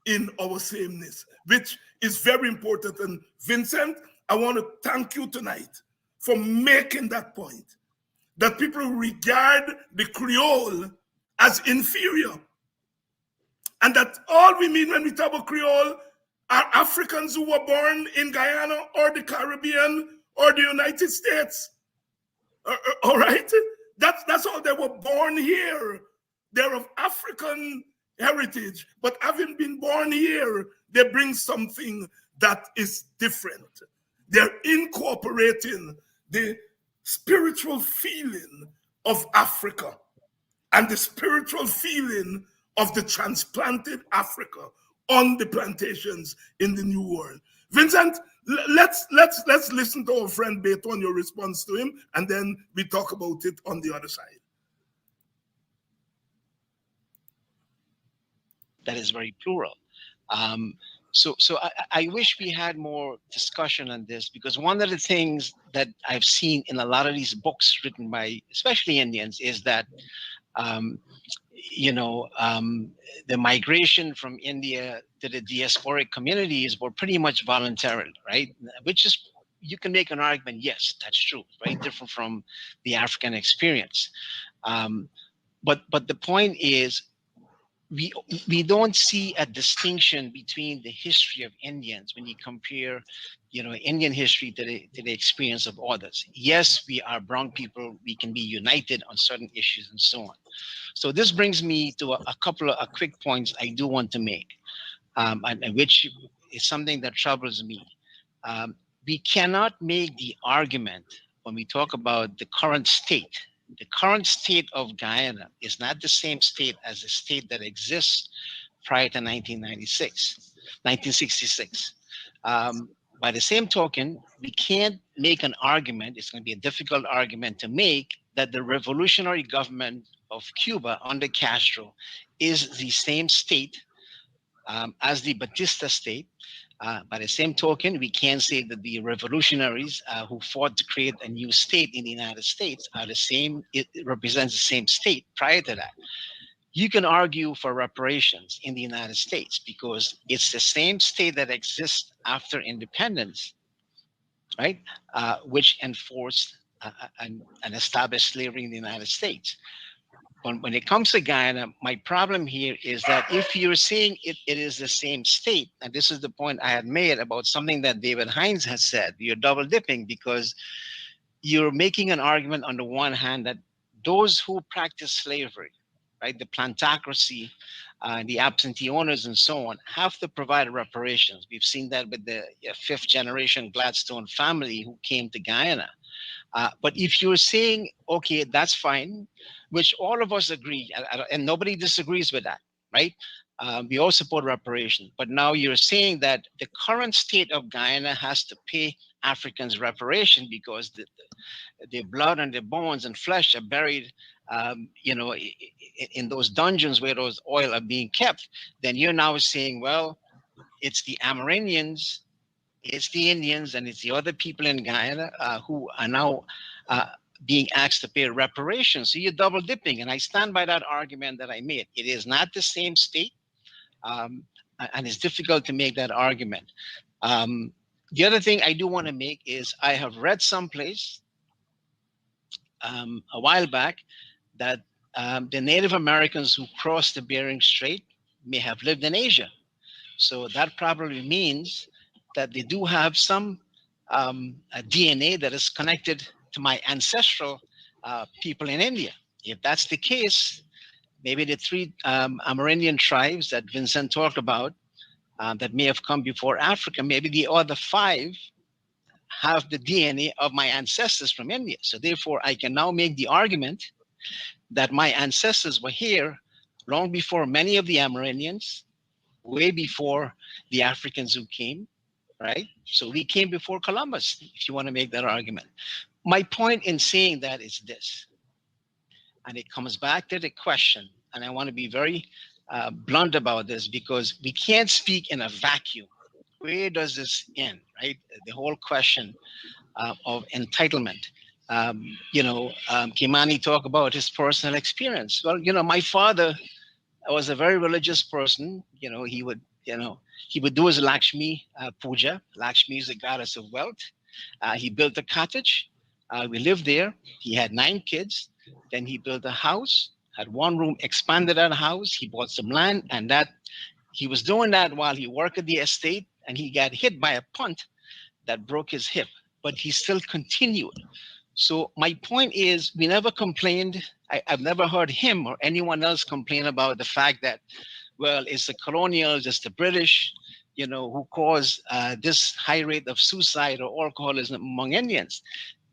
in our sameness, which is very important. And Vincent, I want to thank you tonight for making that point, that people regard the Creole as inferior. And that all we mean when we talk about Creole are Africans who were born in Guyana or the Caribbean or the United States. All right? That's all. They were born here. They're of African heritage, but having been born here, they bring something that is different. They're incorporating the spiritual feeling of Africa and the spiritual feeling of the transplanted Africa on the plantations in the New World. Vincent, let's listen to our friend based on your response to him, and then we talk about it on the other side. That is very plural. So I wish we had more discussion on this, because one of the things that I've seen in a lot of these books written by especially Indians is that the migration from India to the diasporic communities were pretty much voluntary, right? Which is, you can make an argument, yes, that's true, very different from the African experience. But the point is, we don't see a distinction between the history of Indians when you compare, Indian history to the experience of others. Yes, we are brown people. We can be united on certain issues and so on. So this brings me to a couple of quick points I do want to make, and which is something that troubles me. We cannot make the argument when we talk about the current state. The current state of Guyana is not the same state as the state that exists prior to 1966. By the same token, we can't make an argument, it's going to be a difficult argument to make, that the revolutionary government of Cuba under Castro is the same state as the Batista state. By the same token, we can't say that the revolutionaries who fought to create a new state in the United States are the same, it represents the same state prior to that. You can argue for reparations in the United States because it's the same state that exists after independence, right? Which enforced and established slavery in the United States. When it comes to Guyana, my problem here is that if you're saying it is the same state, and this is the point I had made about something that David Hinds has said, you're double dipping, because you're making an argument on the one hand that those who practice slavery, right, the plantocracy, the absentee owners and so on, have to provide reparations. We've seen that with the fifth generation Gladstone family who came to Guyana. But if you're saying, okay, that's fine, which all of us agree, and nobody disagrees with that, right? We all support reparation. But now you're saying that the current state of Guyana has to pay Africans reparation because their blood and their bones and flesh are buried, in those dungeons where those oil are being kept. Then you're now saying, well, it's the Amerindians, it's the Indians, and it's the other people in Guyana who are now being asked to pay reparations. So you're double dipping. And I stand by that argument that I made. It is not the same state. And it's difficult to make that argument. The other thing I do want to make is I have read someplace a while back that the Native Americans who crossed the Bering Strait may have lived in Asia. So that probably means that they do have some DNA that is connected to my ancestral people in India. If that's the case, maybe the three Amerindian tribes that Vincent talked about that may have come before Africa, maybe the other five have the DNA of my ancestors from India. So therefore, I can now make the argument that my ancestors were here long before many of the Amerindians, way before the Africans who came, right? So we came before Columbus, if you want to make that argument. My point in saying that is this, and it comes back to the question, and I want to be very blunt about this, because we can't speak in a vacuum. Where does this end, right? The whole question of entitlement. Kimani talked about his personal experience. Well, my father was a very religious person. He would do his Lakshmi puja. Lakshmi is the goddess of wealth. He built a cottage. We lived there. He had 9 kids. Then he built a house, had 1 room, expanded that house. He bought some land, and that he was doing that while he worked at the estate, and he got hit by a punt that broke his hip, but he still continued. So my point is, we never complained. I've never heard him or anyone else complain about the fact that, well, it's the colonials, it's the British, who caused this high rate of suicide or alcoholism among Indians.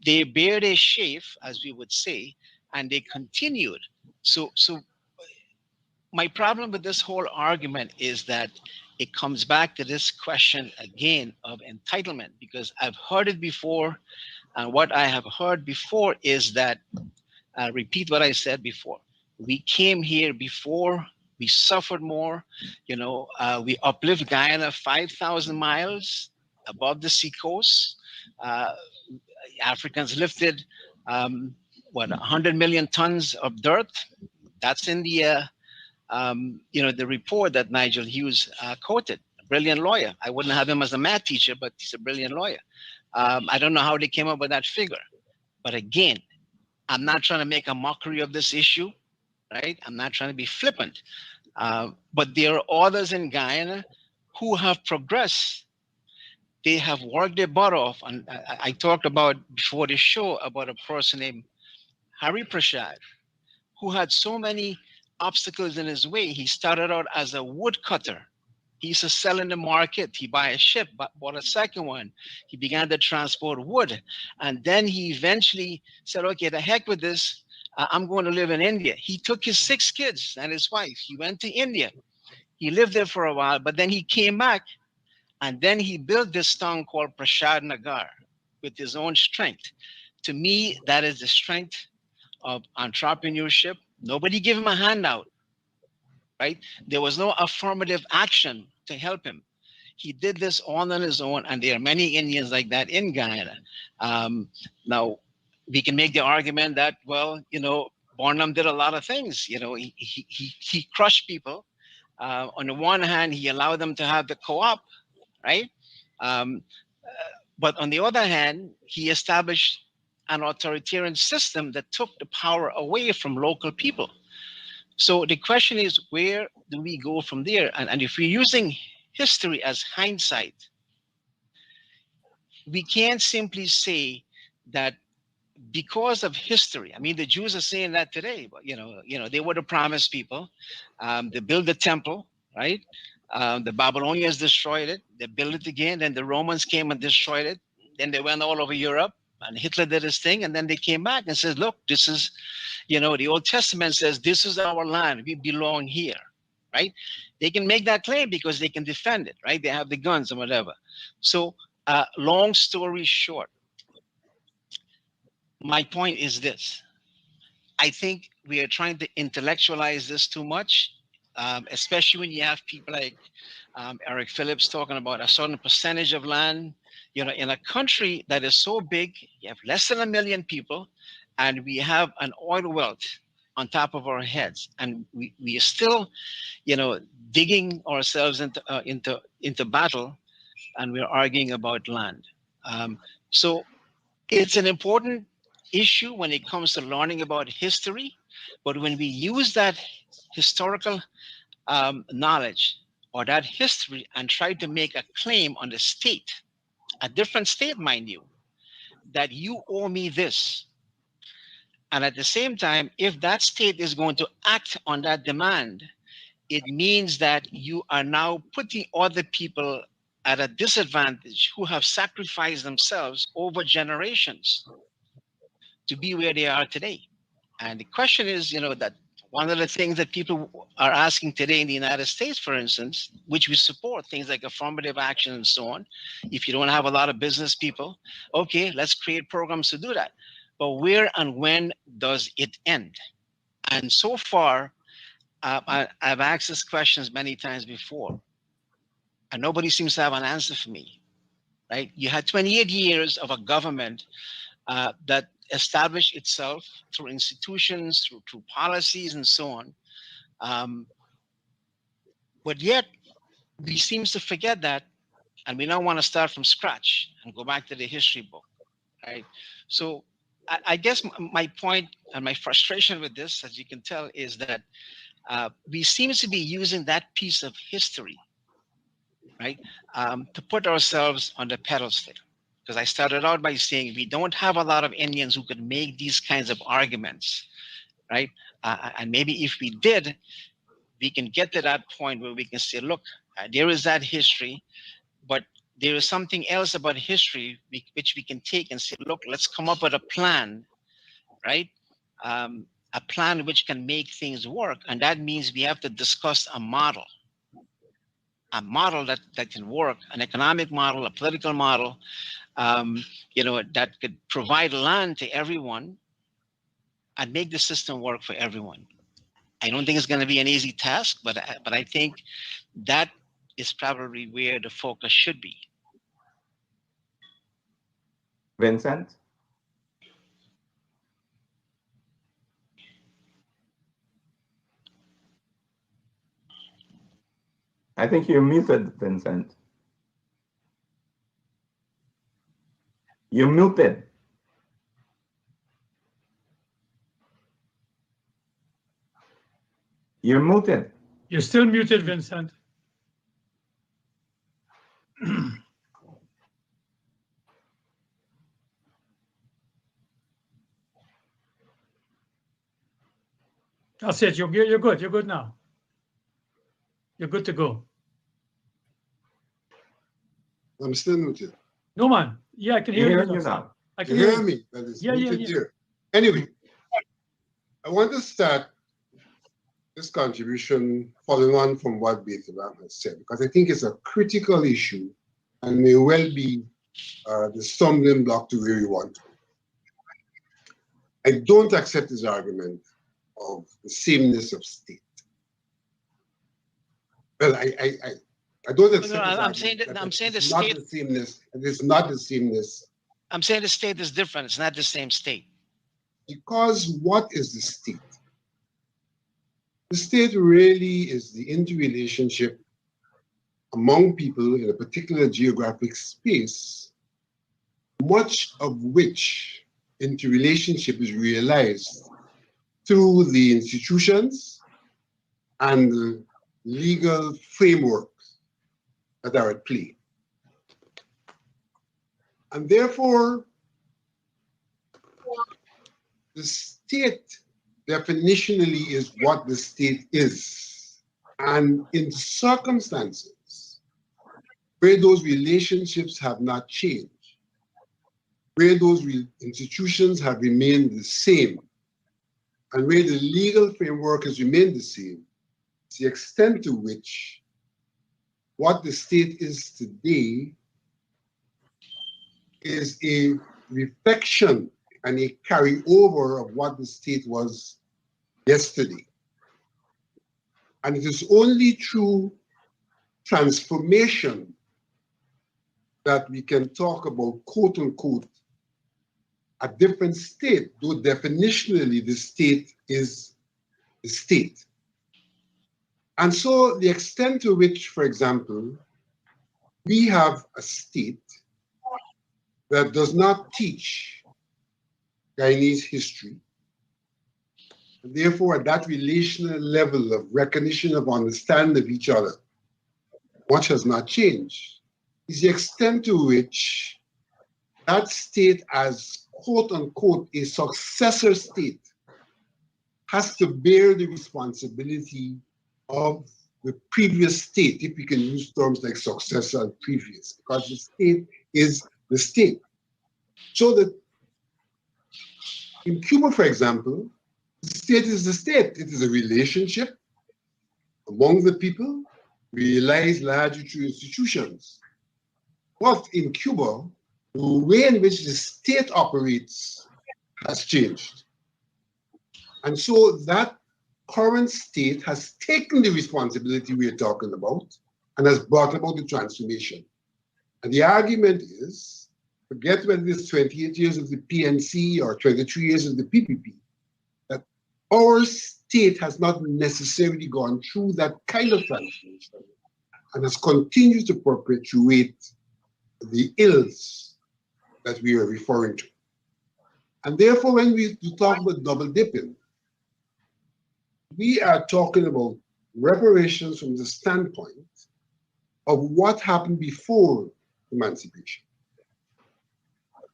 They bear their shave, as we would say, and they continued. So my problem with this whole argument is that it comes back to this question again of entitlement, because I've heard it before. And what I have heard before is that, I'll repeat what I said before. We came here before, we suffered more. We uplift Guyana 5,000 miles above the sea coast. Uh, Africans lifted, um, 100 million tons of dirt. That's in the report that Nigel Hughes quoted. A brilliant lawyer. I wouldn't have him as a math teacher, but he's a brilliant lawyer. I don't know how they came up with that figure. But again, I'm not trying to make a mockery of this issue, right? I'm not trying to be flippant. But there are others in Guyana who have progressed. They have worked their butt off. And I talked about before the show about a person named Harry Prashad, who had so many obstacles in his way. He started out as a woodcutter. He used to sell in the market. He buy a ship, bought a second one. He began to transport wood. And then he eventually said, okay, the heck with this. I'm going to live in India. He took his 6 kids and his wife. He went to India. He lived there for a while, but then he came back and then he built this town called Prashad Nagar with his own strength. To me, that is the strength of entrepreneurship. Nobody gave him a handout, right? There was no affirmative action to help him. He did this all on his own, and there are many Indians like that in Guyana. Now, we can make the argument that, well, Barnum did a lot of things. He crushed people. On the one hand, he allowed them to have the co-op, right? Um, but on the other hand, he established an authoritarian system that took the power away from local people. So the question is, where do we go from there? And if we're using history as hindsight, we can't simply say that because of history. I mean, the Jews are saying that today, but they were the promised people. They built the temple, right? The Babylonians destroyed it. They built it again. Then the Romans came and destroyed it. Then they went all over Europe, and Hitler did his thing. And then they came back and says, look, this is, the Old Testament says, this is our land. We belong here, right? They can make that claim because they can defend it, right? They have the guns and whatever. So long story short, my point is this. I think we are trying to intellectualize this too much, especially when you have people like Eric Phillips talking about a certain percentage of land. In a country that is so big, you have less than 1 million people, and we have an oil wealth on top of our heads, and we are still, digging ourselves into battle, and we're arguing about land. So it's an important issue when it comes to learning about history, but when we use that historical knowledge or that history and try to make a claim on the state, a different state, mind you, that you owe me this. And at the same time, if that state is going to act on that demand, it means that you are now putting other people at a disadvantage who have sacrificed themselves over generations to be where they are today. And the question is, that one of the things that people are asking today in the United States, for instance, which we support, things like affirmative action and so on. If you don't have a lot of business people, okay, let's create programs to do that. But where and when does it end? And so far, I've asked these questions many times before, and nobody seems to have an answer for me, right? You had 28 years of a government that established itself through institutions, through policies, and so on. But yet, we seem to forget that, and we now want to start from scratch and go back to the history book, right? So I guess my point and my frustration with this, as you can tell, is that we seem to be using that piece of history, right, to put ourselves on the pedestal. Because I started out by saying we don't have a lot of Indians who could make these kinds of arguments, right? And maybe if we did, we can get to that point where we can say, look, there is that history, but there is something else about history which we can take and say, look, let's come up with a plan, right? a plan which can make things work. And that means we have to discuss a model that can work, an economic model, a political model, that could provide land to everyone and make the system work for everyone. I don't think it's going to be an easy task, but I think that is probably where the focus should be. Vincent? I think you're muted, Vincent. You're muted. You're muted. You're still muted, Vincent. That's it. You're good. You're good now. You're good to go. I'm still muted. No, man. Yeah, I can hear you now. I You can hear hear you. me? But it's Yeah, muted yeah. here. Anyway, I want to start this contribution following on from what Vincent has said, because I think it's a critical issue and may well be the stumbling block to where you want to. I don't accept his argument of the sameness of state. Well, I don't accept No, his I'm saying argument that I'm saying the it's not state. the sameness. It is not the sameness. I'm saying the state is different. It's not the same state. Because what is the state? The state really is the interrelationship among people in a particular geographic space, much of which interrelationship is realized through the institutions and the legal frameworks that are at play. And therefore, the state definitionally is what the state is. And in circumstances where those relationships have not changed, where those institutions have remained the same, and where the legal framework has remained the same, it's the extent to which what the state is today is a reflection and a carryover of what the state was yesterday. And it is only through transformation that we can talk about, quote unquote, a different state, though definitionally the state is the state. And so the extent to which, for example, we have a state that does not teach Guyanese history, and therefore at that relational level of recognition of understanding of each other, much has not changed, is the extent to which that state as quote unquote a successor state has to bear the responsibility of the previous state, if we can use terms like successor and previous, because the state is the state. So that in Cuba, for example, the state is the state. It is a relationship among the people, realized largely through institutions. But in Cuba, the way in which the state operates has changed. And so that current state has taken the responsibility we are talking about and has brought about the transformation. And the argument is, forget whether it's 28 years of the PNC or 23 years of the PPP, that our state has not necessarily gone through that kind of transformation and has continued to perpetuate the ills that we are referring to. And therefore, when we talk about double dipping, we are talking about reparations from the standpoint of what happened before emancipation.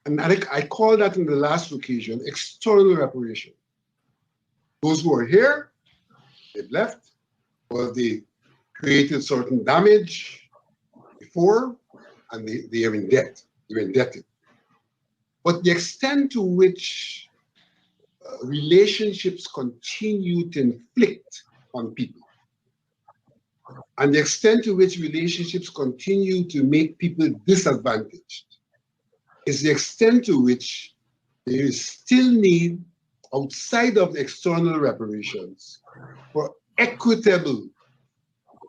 And I call that in the last occasion external reparation. Those who are here, they've left, or they created certain damage before, and they are in debt. They're indebted. But the extent to which relationships continue to inflict on people, and the extent to which relationships continue to make people disadvantaged is the extent to which there is still need outside of the external reparations for equitable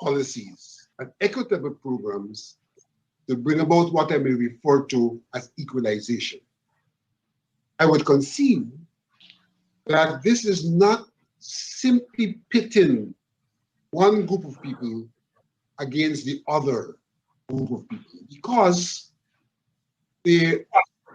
policies and equitable programs to bring about what I may refer to as equalization. I would concede that this is not simply pitting one group of people against the other group of people, because there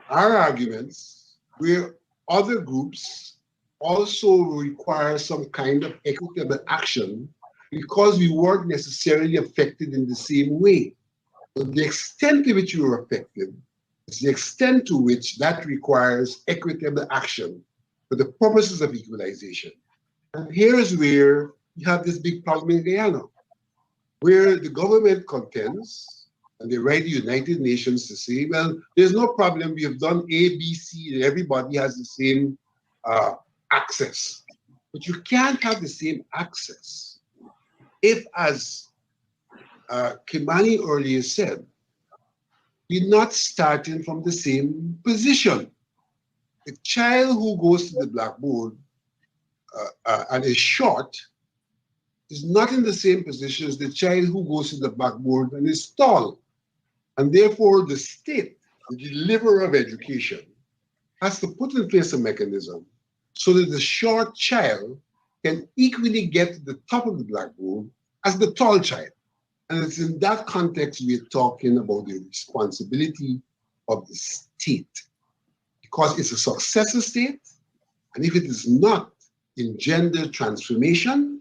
are arguments where other groups also require some kind of equitable action because we weren't necessarily affected in the same way. But the extent to which we were affected is the extent to which that requires equitable action for the purposes of equalization. And here's where you have this big problem in Guyana, where the government contends, and they write the United Nations to say, well, there's no problem, we have done A, B, C, and everybody has the same access. But you can't have the same access if, as Kimani earlier said, you're not starting from the same position. A child who goes to the blackboard and is short is not in the same position as the child who goes to the blackboard and is tall. And therefore, the state, the deliverer of education, has to put in place a mechanism so that the short child can equally get to the top of the blackboard as the tall child. And it's in that context we're talking about the responsibility of the state, because it's a successor state, and if it is not in gender transformation,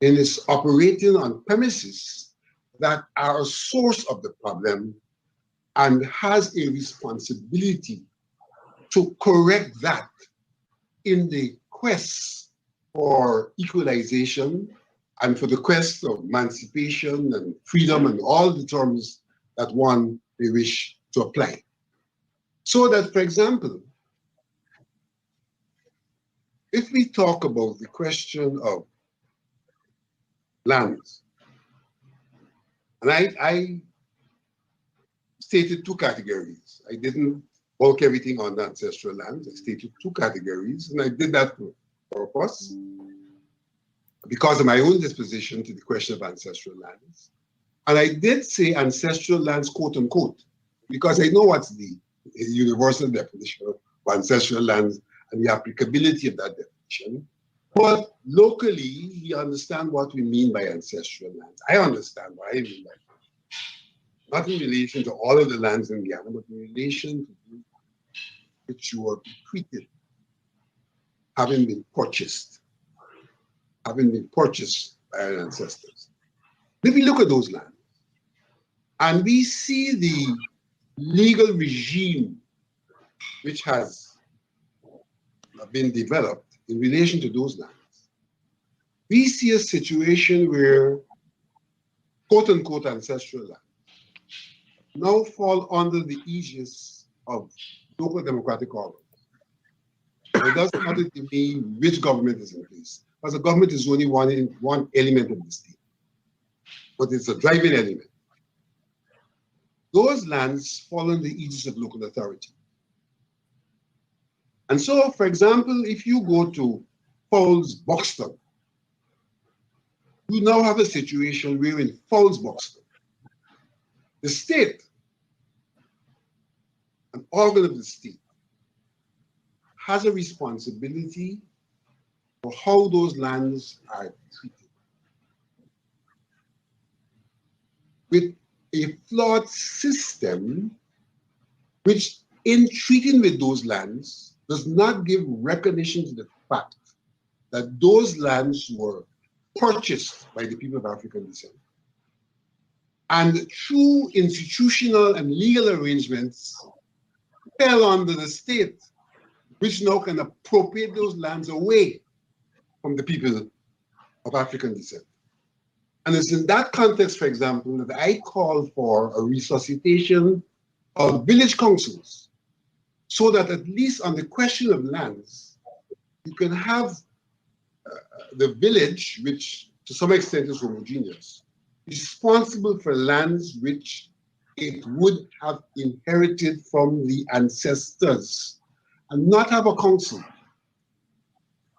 then it's operating on premises that are a source of the problem and has a responsibility to correct that in the quest for equalization and for the quest of emancipation and freedom and all the terms that one may wish to apply. So that, for example, if we talk about the question of lands, and I stated two categories. I didn't bulk everything on the ancestral lands. I stated two categories, and I did that for purpose because of my own disposition to the question of ancestral lands. And I did say ancestral lands, quote unquote, because I know what's the universal definition of ancestral lands and the applicability of that definition. But locally, we understand what we mean by ancestral lands. I understand what I mean by that. Not in relation to all of the lands in Guyana, but in relation to which you are bequeathed, having been purchased by our ancestors. If we look at those lands, and we see the legal regime which has been developed in relation to those lands, we see a situation where quote unquote ancestral lands now fall under the aegis of local democratic organs. It doesn't matter to me which government is in place, because the government is only one element of the state, but it's a driving element. Those lands fall under the aegis of local authority. And so, for example, if you go to Fowles Buxton, you now have a situation where in Fowles Buxton, the state, an organ of the state, has a responsibility for how those lands are treated. With a flawed system which, in treating with those lands, does not give recognition to the fact that those lands were purchased by the people of African descent. And through institutional and legal arrangements, fell under the state, which now can appropriate those lands away from the people of African descent. And it's in that context, for example, that I call for a resuscitation of village councils, so that at least on the question of lands, you can have the village, which to some extent is homogeneous, responsible for lands which it would have inherited from the ancestors, and not have a council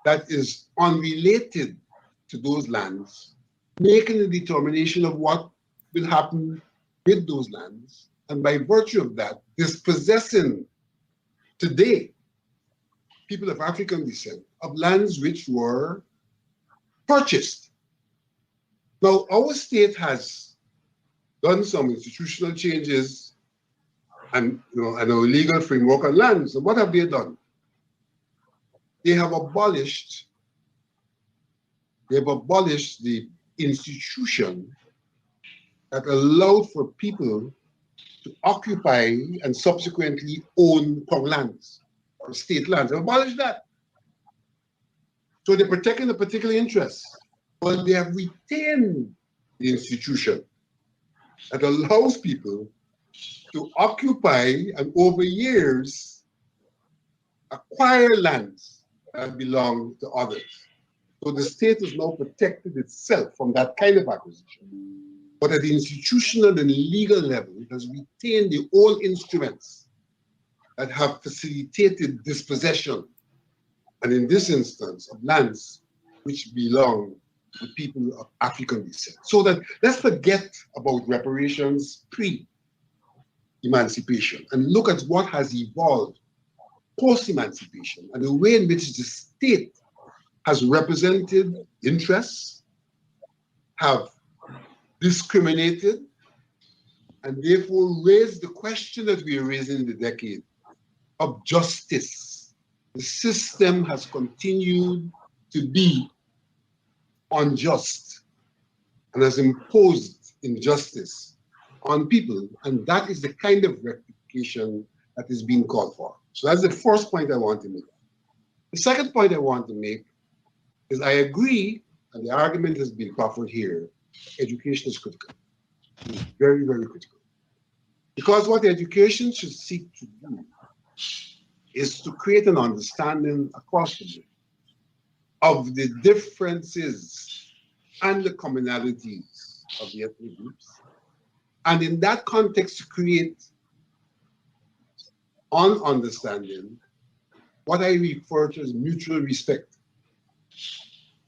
that is unrelated to those lands, making a determination of what will happen with those lands, and by virtue of that, dispossessing today people of African descent of lands which were purchased. Now, our state has done some institutional changes and an legal framework on lands. So what have they done? They have abolished the institution that allowed for people to occupy and subsequently own lands or state lands. They abolished that. So they're protecting a particular interest, but they have retained the institution that allows people to occupy and over years acquire lands that belong to others. So the state has now protected itself from that kind of acquisition. But at the institutional and legal level, it has retained the old instruments that have facilitated dispossession, and in this instance, of lands which belong to the people of African descent. So that let's forget about reparations pre-emancipation and look at what has evolved post-emancipation and the way in which the state has represented interests, have discriminated, and therefore raised the question that we are raising in the decade of justice. The system has continued to be unjust and has imposed injustice on people, and that is the kind of rectification that is being called for. So that's the first point I want to make. The second point I want to make is I agree, and the argument has been proffered here, education is critical. It's very, very critical. Because what education should seek to do is to create an understanding across the board of the differences and the commonalities of the ethnic groups. And in that context, to create an understanding, what I refer to as mutual respect.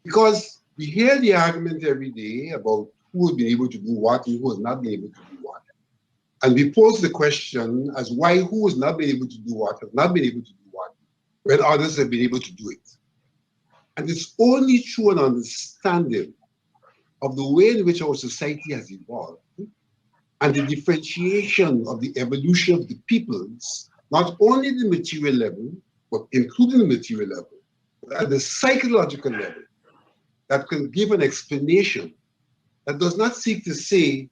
Because we hear the argument every day about who has been able to do what and who has not been able to do what. And we pose the question as why who has not been able to do what, has not been able to do what, when others have been able to do it. And it's only through an understanding of the way in which our society has evolved and the differentiation of the evolution of the peoples, not only the material level, but including the material level, but at the psychological level, that can give an explanation that does not seek to say,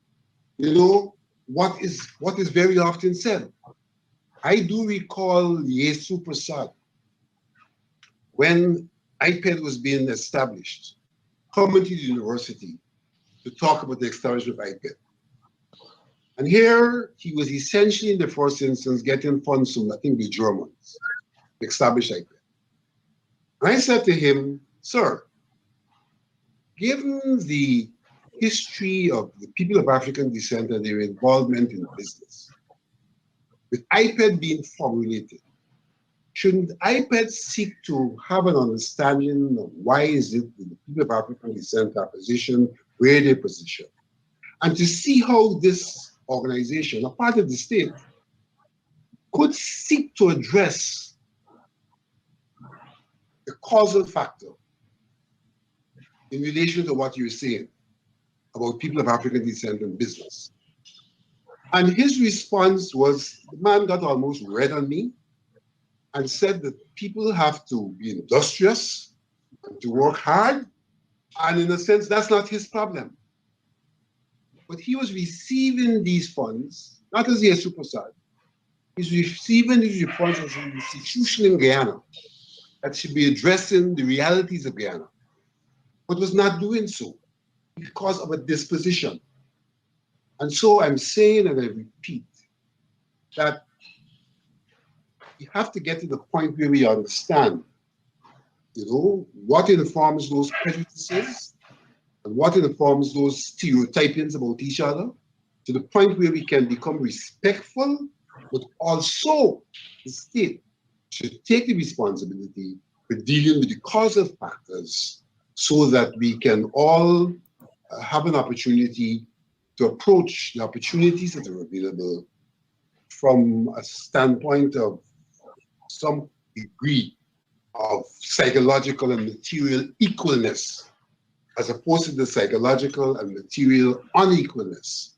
what is very often said. I do recall Yesu Prasad, when IPED was being established, coming to the university to talk about the establishment of IPED. And here he was essentially in the first instance getting funds from, I think, the Germans to establish IPED. And I said to him, sir, given the history of the people of African descent and their involvement in business, with IPED being formulated, shouldn't IPED seek to have an understanding of why is it that the people of African descent are positioned where they're positioned, and to see how this organization, a part of the state, could seek to address the causal factor in relation to what you're saying about people of African descent and business. And his response was, the man got almost red on me and said that people have to be industrious and to work hard. And in a sense, that's not his problem. But he was receiving these funds, not as a superstar. He's receiving these funds as an institution in Guyana that should be addressing the realities of Guyana, but was not doing so because of a disposition. And so I'm saying, and I repeat, that we have to get to the point where we understand what informs those prejudices and what informs those stereotypings about each other, to the point where we can become respectful, but also the state should take the responsibility for dealing with the causal factors so that we can all have an opportunity to approach the opportunities that are available from a standpoint of some degree of psychological and material equalness, as opposed to the psychological and material unequalness.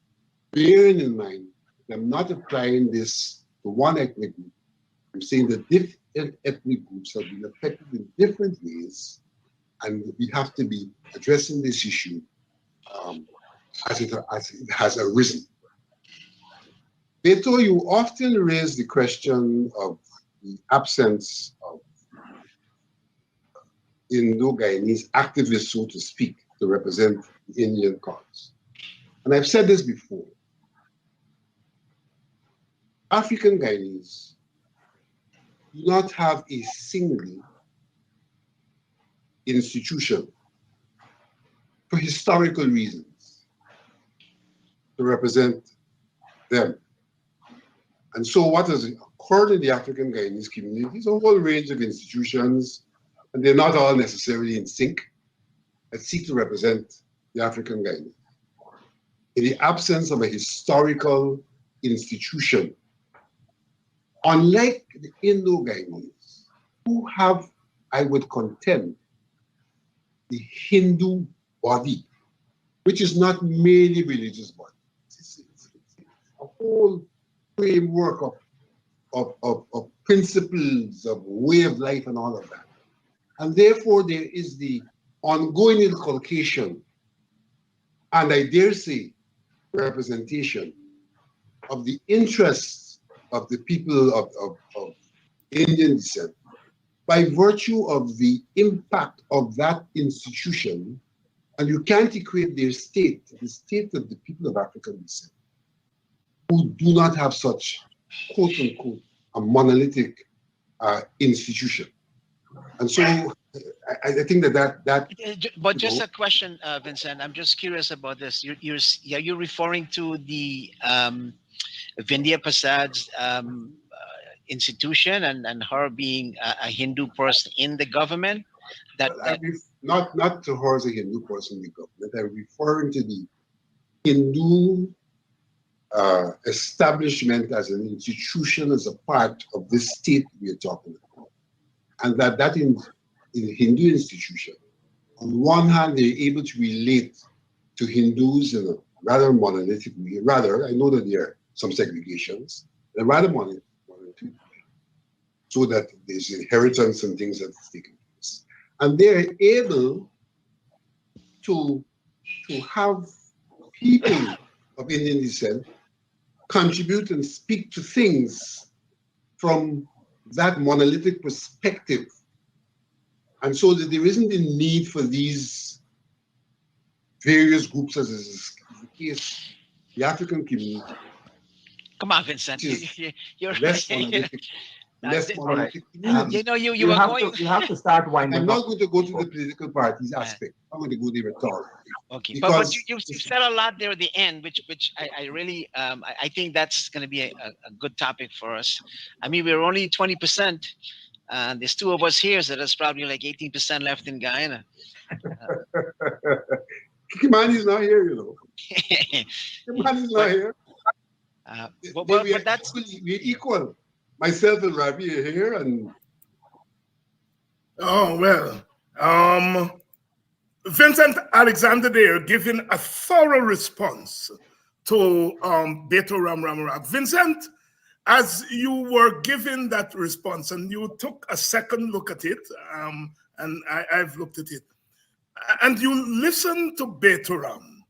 Bearing in mind, I'm not applying this to one ethnic group. I'm saying that different ethnic groups have been affected in different ways, and we have to be addressing this issue as it has arisen. Beto, you often raise the question of the absence of Indo-Guyanese activists, so to speak, to represent the Indian cause. And I've said this before. African Guyanese do not have a single institution for historical reasons to represent them. And so what has occurred in the African Guyanese community is a whole range of institutions, and they're not all necessarily in sync, that seek to represent the African Guyanese. In the absence of a historical institution, unlike the Indo-Guyanese, who have, I would contend, the Hindu body, which is not merely religious body. It's a whole framework of principles, of way of life and all of that. And therefore there is the ongoing inculcation, and I dare say representation, of the interests of the people of Indian descent by virtue of the impact of that institution. And you can't equate their state, the state of the people of African descent, who do not have such, quote unquote, a monolithic institution. And so I think that. But just a question, Vincent. I'm just curious about this. You're referring to the Vindhya Prasad's institution and her being a Hindu person in the government. Not to her as a Hindu person in the government. I'm referring to the Hindu establishment as an institution, as a part of this state we are talking about. And that in the Hindu institution, on one hand, they're able to relate to Hindus in a rather monolithic way. Rather, I know that there are some segregations, they're rather monolithic way, so that there's inheritance and things that's taken place. And they're able to have people of Indian descent contribute and speak to things from that monolithic perspective. And so that there isn't a need for these various groups, as is the case, the African community. Come on, Vincent. You're less monolithic. Less monolithic. You have to start winding I'm up. not going to go to the political parties aspect. I'm going to go there at all. Okay, but you said a lot there at the end, which I really I think that's going to be a good topic for us. I mean, we're only 20%. There's two of us here, so there's probably like 18% left in Guyana. Kimani's not here, you know. Kimani's not here. But that's we're equal. Myself and Ravi are here, and oh well, Vincent Alexander there giving a thorough response to Beto Ram Ramarak. Vincent, as you were giving that response, and you took a second look at it, and I've looked at it, and you listened to Beto Ram,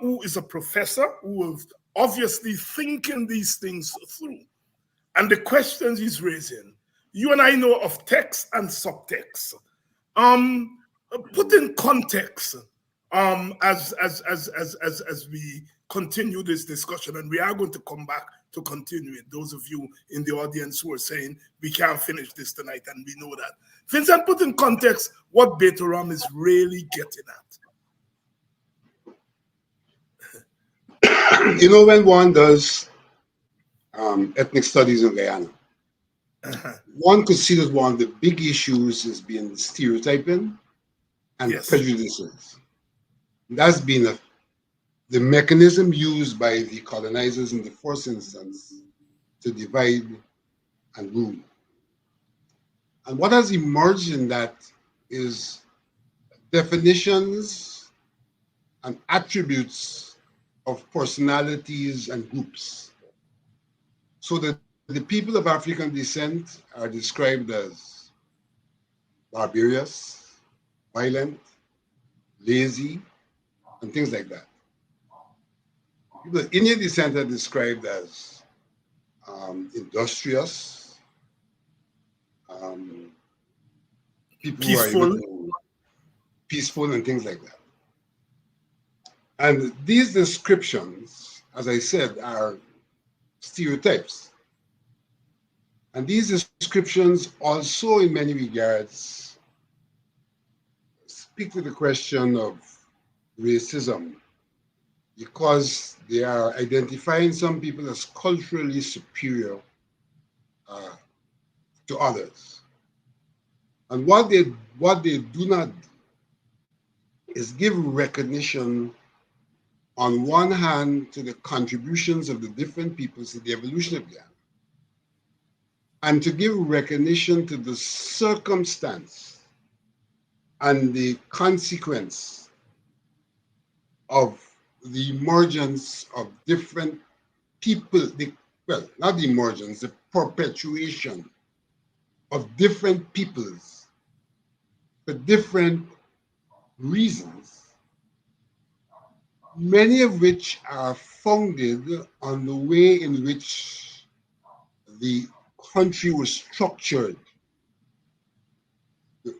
who is a professor who is obviously thinking these things through. And the questions he's raising, you and I know of text and subtext. Put in context As we continue this discussion, and we are going to come back to continue it. Those of you in the audience who are saying we can't finish this tonight, and we know that. Vincent, put in context what Betoram is really getting at. When one does ethnic studies in Guyana, one could see that one of the big issues is being stereotyping and Yes. prejudices. That's been the mechanism used by the colonizers in the first instance to divide and rule. And what has emerged in that is definitions and attributes of personalities and groups. So that the people of African descent are described as barbarous, violent, lazy, and things like that. People of Indian descent are described as industrious, people who are able to peaceful and things like that. And these descriptions, as I said, are stereotypes. And these descriptions also, in many regards, speak to the question of racism, because they are identifying some people as culturally superior to others. And what they do not do is give recognition, on one hand, to the contributions of the different peoples to the evolution of Guyana, and to give recognition to the circumstance and the consequence of the emergence of different people, not the emergence, the perpetuation of different peoples for different reasons, many of which are founded on the way in which the country was structured,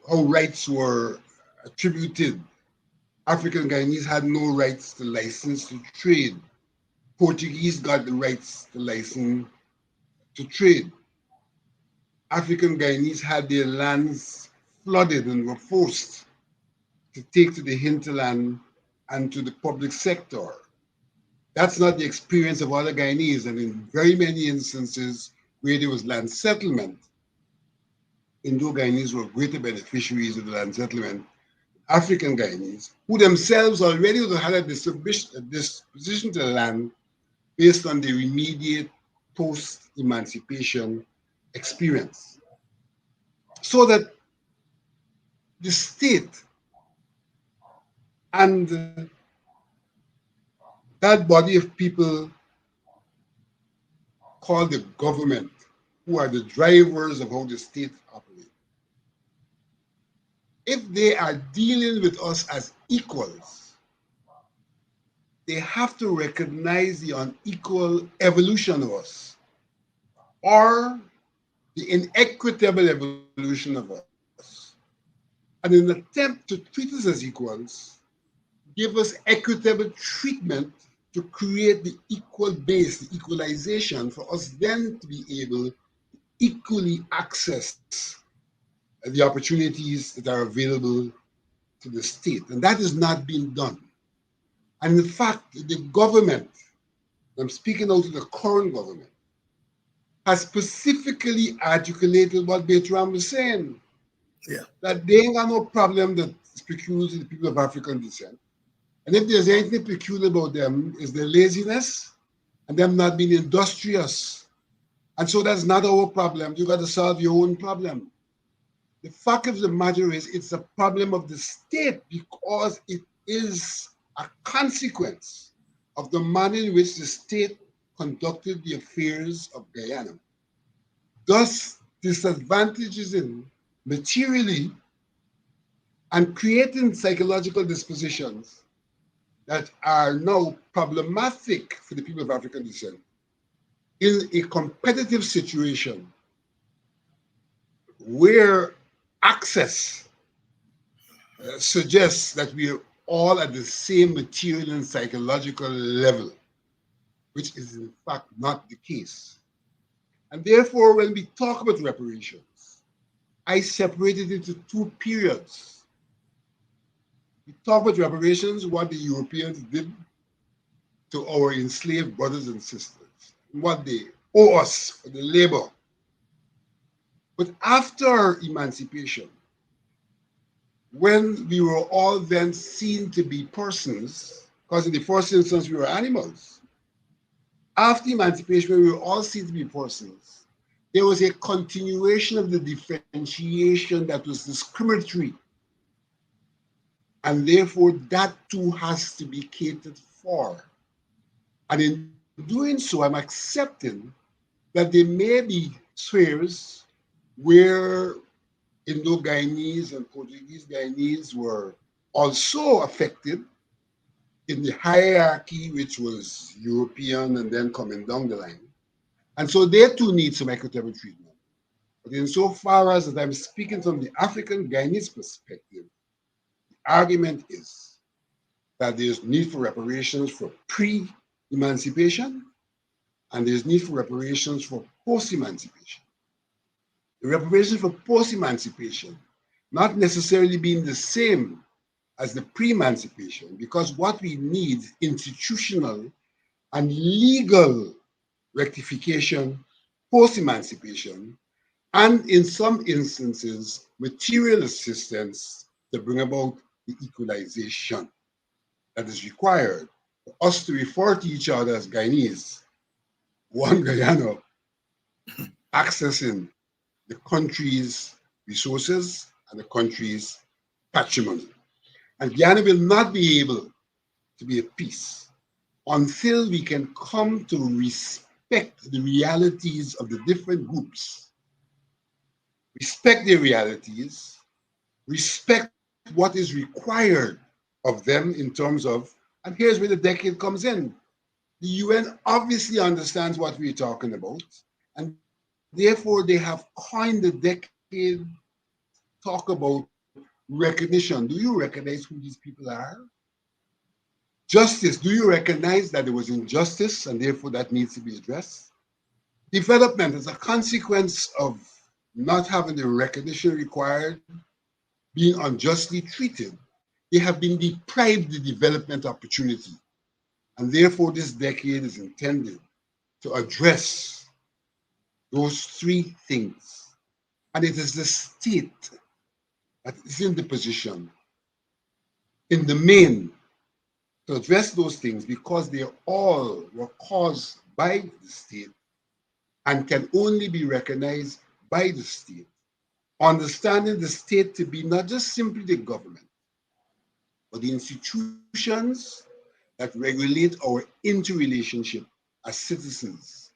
how rights were attributed. African Guyanese had no rights to license to trade. Portuguese got the rights to license to trade. African Guyanese had their lands flooded and were forced to take to the hinterland and to the public sector. That's not the experience of other Guyanese, and in very many instances where there was land settlement, Indo-Guyanese were greater beneficiaries of the land settlement. African Guyanese, who themselves already had a disposition to the land based on their immediate post-emancipation experience. So that the state and that body of people called the government, who are the drivers of how the state operates, if they are dealing with us as equals, they have to recognize the unequal evolution of us, or the inequitable evolution of us. And in an attempt to treat us as equals, give us equitable treatment to create the equal base, the equalization, for us then to be able to equally access the opportunities that are available to the state. And that is not being done. And in fact, the government, I'm speaking out to the current government, has specifically articulated what Bertrand was saying. Yeah. That they ain't got no problem that is peculiar to the people of African descent. And if there's anything peculiar about them, is their laziness and them not being industrious. And so that's not our problem. You got to solve your own problem. The fact of the matter is, it's a problem of the state, because it is a consequence of the manner in which the state conducted the affairs of Guyana. Thus, disadvantages in materially and creating psychological dispositions that are now problematic for the people of African descent in a competitive situation where access suggests that we all at the same material and psychological level, which is in fact not the case. And therefore, when we talk about reparations, I separate it into two periods. We talk about reparations, what the Europeans did to our enslaved brothers and sisters, what they owe us for the labor. But after emancipation, when we were all then seen to be persons, because in the first instance we were animals, after emancipation, when we were all seen to be persons, there was a continuation of the differentiation that was discriminatory. And therefore, that too has to be catered for. And in doing so, I'm accepting that there may be spheres where Indo-Guyanese and Portuguese Guyanese were also affected in the hierarchy, which was European and then coming down the line. And so they too need some equitable treatment. But insofar as that I'm speaking from the African Guyanese perspective, the argument is that there's need for reparations for pre-emancipation and there's need for reparations for post-emancipation. The reparations for post-emancipation not necessarily being the same as the pre-emancipation, because what we need institutional and legal rectification post-emancipation, and in some instances, material assistance to bring about the equalization that is required for us to refer to each other as Guyanese, one Guyana accessing the country's resources and the country's patrimony. And Guyana will not be able to be at peace until we can come to respect the realities of the different groups, respect their realities, respect what is required of them in terms of, and here's where the decade comes in. The UN obviously understands what we're talking about, and therefore they have coined the decade talk about recognition. Do you recognize who these people are? Justice, do you recognize that there was injustice and therefore that needs to be addressed? Development as a consequence of not having the recognition required, being unjustly treated, they have been deprived the development opportunity. And therefore this decade is intended to address those three things. And it is the state that is in the position, in the main, to address those things because they all were caused by the state and can only be recognized by the state. Understanding the state to be not just simply the government, but the institutions that regulate our interrelationship as citizens,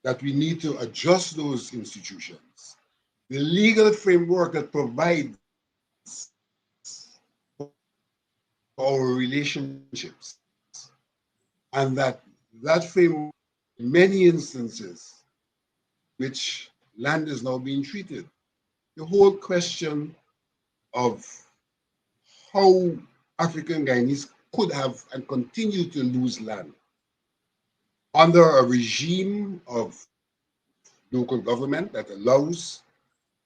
that we need to adjust those institutions. The legal framework that provides our relationships, and that framework, in many instances, which land is now being treated. The whole question of how African Guyanese could have and continue to lose land under a regime of local government that allows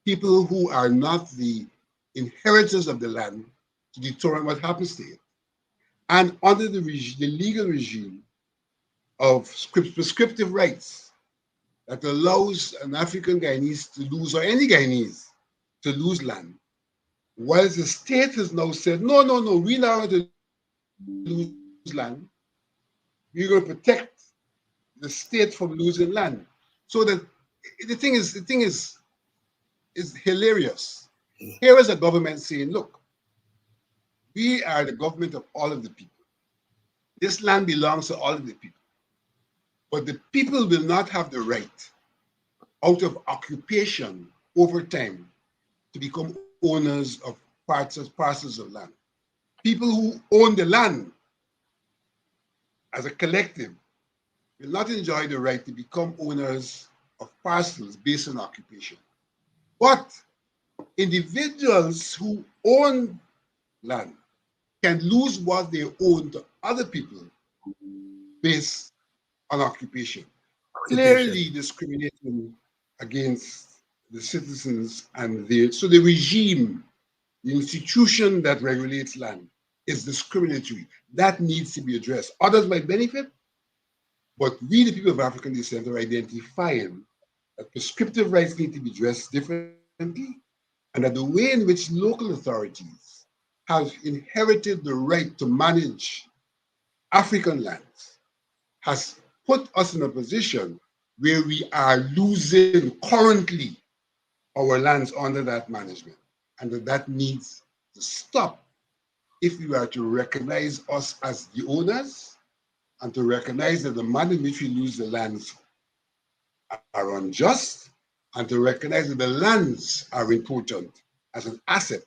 people who are not the inheritors of the land to determine what happens to it. And under the legal regime of prescriptive rights that allows an African Guyanese to lose, or any Guyanese to lose land, whilst the state has now said, no, we're not going to lose land. We're going to protect the state from losing land. So that the thing is hilarious. Here is a government saying, look, we are the government of all of the people. This land belongs to all of the people. But the people will not have the right, out of occupation over time, to become owners of parcels of land. People who own the land as a collective will not enjoy the right to become owners of parcels based on occupation. But individuals who own land can lose what they own to other people based on occupation, clearly discriminating against the citizens and so the regime, the institution that regulates land is discriminatory. That needs to be addressed. Others might benefit, but we, the people of African descent, are identifying that prescriptive rights need to be addressed differently, and that the way in which local authorities have inherited the right to manage African lands has put us in a position where we are losing currently our lands under that management, and that needs to stop if we are to recognize us as the owners and to recognize that the manner in which we lose the lands are unjust, and to recognize that the lands are important as an asset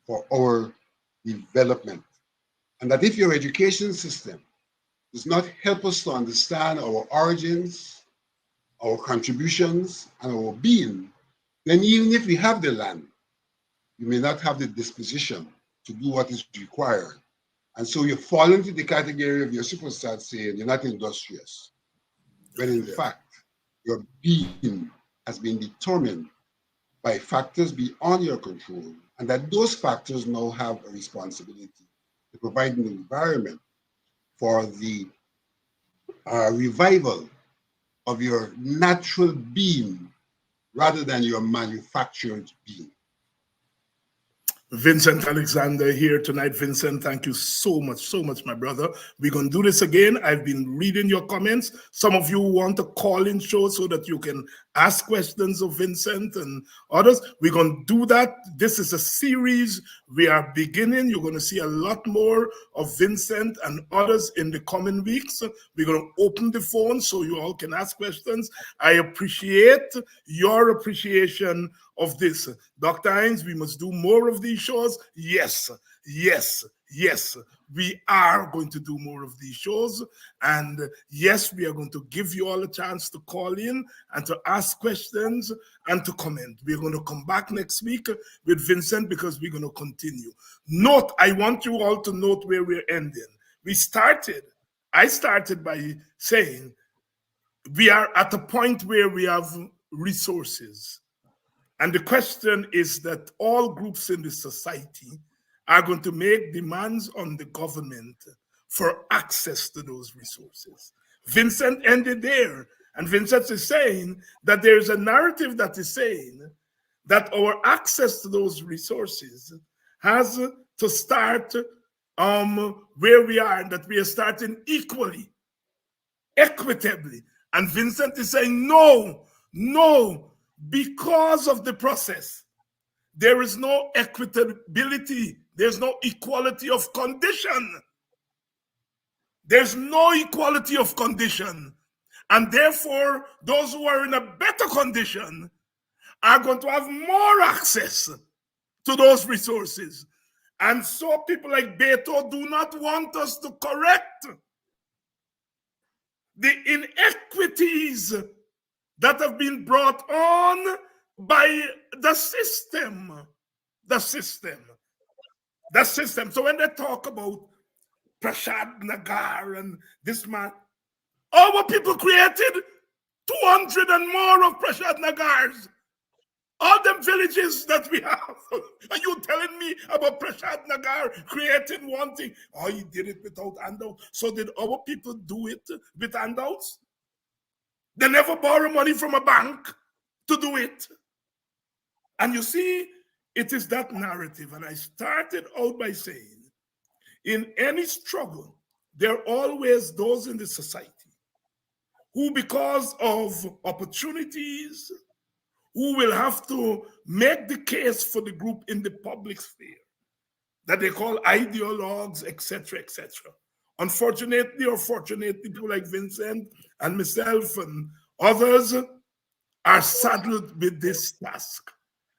for our development. And that if your education system does not help us to understand our origins, our contributions, and our being, then even if we have the land, you may not have the disposition to do what is required. And so you fall into the category of, you're supposed to start saying you're not industrious, when in fact, your being has been determined by factors beyond your control, and that those factors now have a responsibility to provide an environment for the revival of your natural being rather than your manufactured being. Vincent Alexander here tonight. Vincent, thank you so much, my brother. We're going to do this again. I've been reading your comments. Some of you want to call in show so that you can ask questions of Vincent and others. We're going to do that. This is a series we are beginning. You're going to see a lot more of Vincent and others in the coming weeks. We're going to open the phone so you all can ask questions. I appreciate your appreciation of this. Dr. Hinds, we must do more of these shows. Yes, we are going to do more of these shows. And yes, we are going to give you all a chance to call in and to ask questions and to comment. We're going to come back next week with Vincent because we're going to continue. Note, I want you all to note where we're ending. I started by saying we are at a point where we have resources. And the question is that all groups in the society are going to make demands on the government for access to those resources. Vincent ended there. And Vincent is saying that there's a narrative that is saying that our access to those resources has to start where we are, and that we are starting equally, equitably. And Vincent is saying, no, because of the process, there is no equitability. There's no equality of condition. There's no equality of condition. And therefore, those who are in a better condition are going to have more access to those resources. And so people like Beto do not want us to correct the inequities that have been brought on by the system. So when they talk about Prashad Nagar and this man, our people created 200 and more of Prashad Nagars. All them villages that we have. Are you telling me about Prashad Nagar creating one thing? Oh, he did it without handouts. So did our people do it with handouts? They never borrow money from a bank to do it. And you see, it is that narrative. And I started out by saying, in any struggle, there are always those in the society who, because of opportunities, who will have to make the case for the group in the public sphere that they call ideologues, etc., etc. Unfortunately or fortunately, people like Vincent and myself and others are saddled with this task.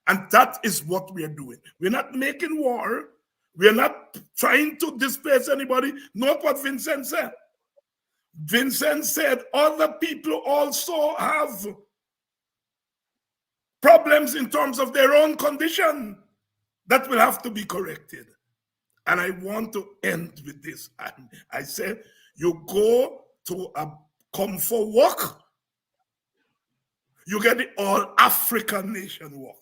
And that is what we are doing. We're not making war. We're not trying to displace anybody. Note what Vincent said. Vincent said other people also have problems in terms of their own condition that will have to be corrected. And I want to end with this. I said, you go to a comfort walk, you get the all African nation walk.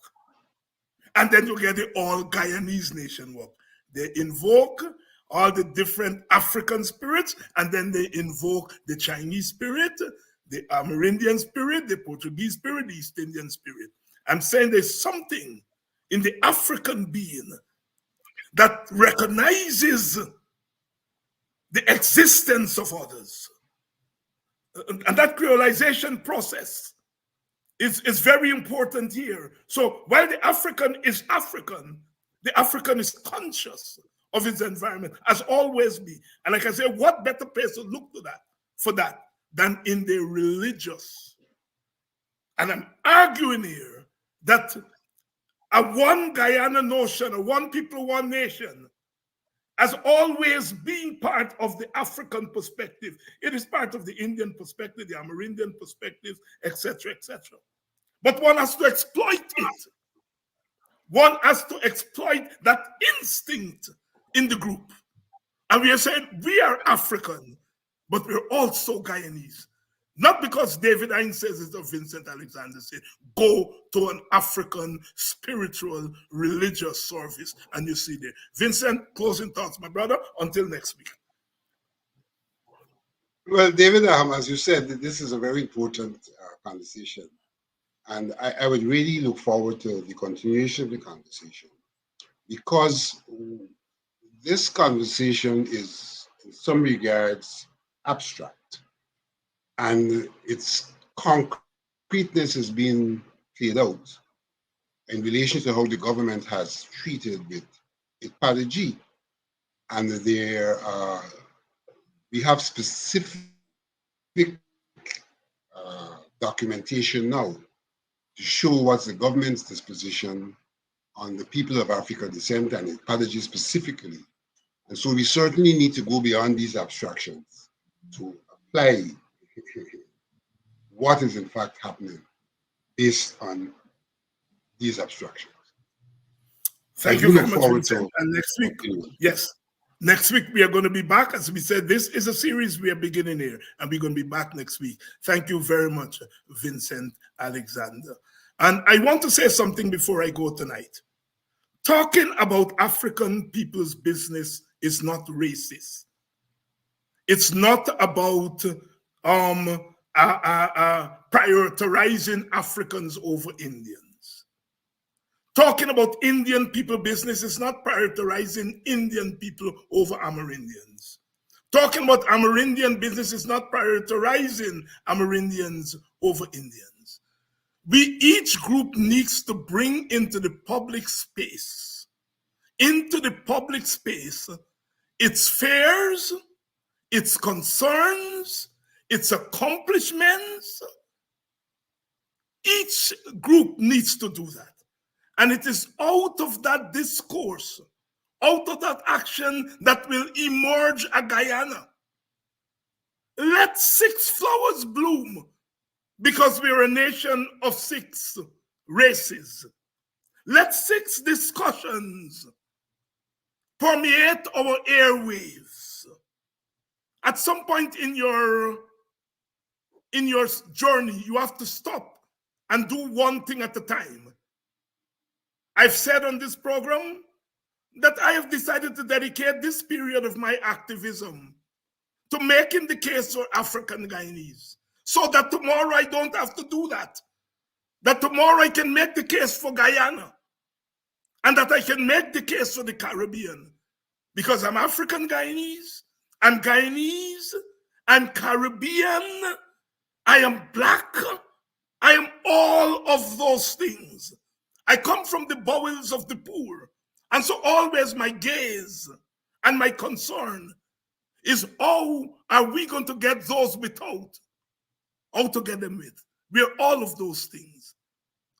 And then you get the all Guyanese nation walk. They invoke all the different African spirits, and then they invoke the Chinese spirit, the Amerindian spirit, the Portuguese spirit, the East Indian spirit. I'm saying there's something in the African being that recognizes the existence of others. And that creolization process is very important here. So while the African is conscious of its environment, as always be. And like I say, what better place to look to that for that than in the religious? And I'm arguing here that a one Guyana notion, a one people, one nation, has always been part of the African perspective. It is part of the Indian perspective, the Amerindian perspective, etc., etc. But one has to exploit it. One has to exploit that instinct in the group. And we are saying we are African, but we're also Guyanese. Not because David Hinds says it or Vincent Alexander said, go to an African spiritual religious service and you see there. Vincent, closing thoughts, my brother, until next week. Well, David, as you said, this is a very important conversation. And I would really look forward to the continuation of the conversation, because this conversation is, in some regards, abstract. And its concreteness is being played out in relation to how the government has treated with G. And there we have specific documentation now to show what's the government's disposition on the people of African descent and G specifically. And so we certainly need to go beyond these abstractions to apply what is in fact happening based on these abstractions. Thank you very much, Vincent. And next week, yes, next week we are going to be back. As we said, this is a series we are beginning here, and we're going to be back next week. Thank you very much, Vincent Alexander. And I want to say something before I go tonight. Talking about African people's business is not racist. It's not about prioritizing Africans over Indians. Talking about Indian people business is not prioritizing Indian people over Amerindians. Talking about Amerindian business is not prioritizing Amerindians over Indians. Each group needs to bring into the public space its fears, its concerns, its accomplishments. Each group needs to do that. And it is out of that discourse, out of that action, that will emerge a Guyana. Let 6 flowers bloom, because we're a nation of 6 races. Let 6 discussions permeate our airwaves. At some point in your journey, you have to stop and do one thing at a time. I've said on this program that I have decided to dedicate this period of my activism to making the case for African Guyanese, so that tomorrow I don't have to do that. That tomorrow I can make the case for Guyana, and that I can make the case for the Caribbean, because I'm African Guyanese, I'm Guyanese, I'm Caribbean, I am Black, I am all of those things. I come from the bowels of the poor. And so always my gaze and my concern is, how are we going to get those without? How to get them with? We're all of those things.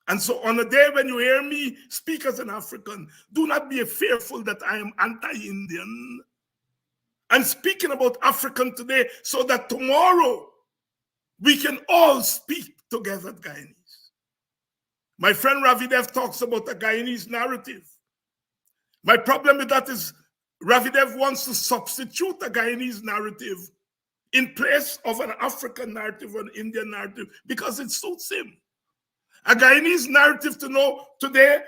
And so on a day when you hear me speak as an African, do not be fearful that I am anti-Indian. I'm speaking about African today so that tomorrow we can all speak together, Guyanese. My friend Ravidev talks about the Guyanese narrative. My problem with that is Ravidev wants to substitute a Guyanese narrative in place of an African narrative or an Indian narrative because it suits him. A Guyanese narrative to know today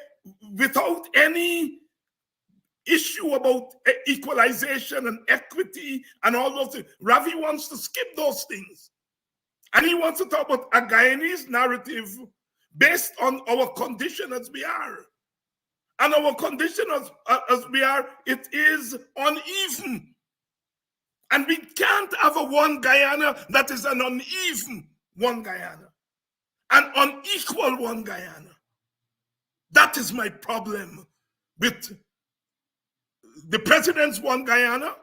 without any issue about equalization and equity and all those things. Ravi wants to skip those things. And he wants to talk about a Guyanese narrative based on our condition as we are. And our condition as we are, it is uneven. And we can't have a one Guyana that is an uneven one Guyana. An unequal one Guyana. That is my problem with the president's one Guyana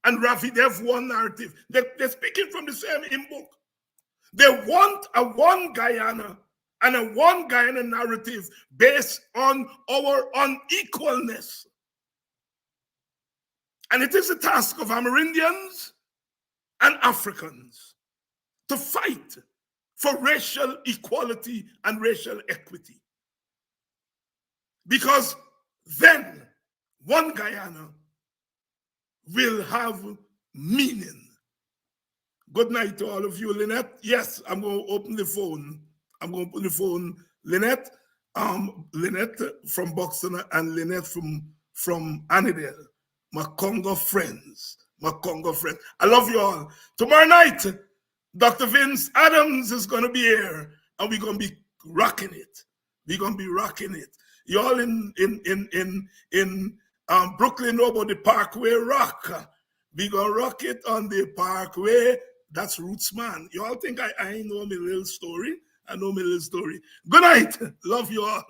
and Ravidev one narrative. They're speaking from the same hymn book. They want a one Guyana and a one Guyana narrative based on our unequalness. And it is the task of Amerindians and Africans to fight for racial equality and racial equity. Because then one Guyana will have meaning. Good night to all of you. Lynette, yes, I'm going to open the phone. I'm going to open the phone. Lynette, Lynette from Buxton and Lynette from Annandale, my Congo friends. My Congo friends. I love you all. Tomorrow night, Dr. Vince Adams is going to be here, and we're going to be rocking it. We're going to be rocking it. You all in Brooklyn know about the Parkway Rock. We're going to rock it on the Parkway. That's Roots Man. You all think I know my little story? I know my little story. Good night. Love you all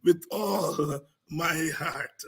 with all my heart.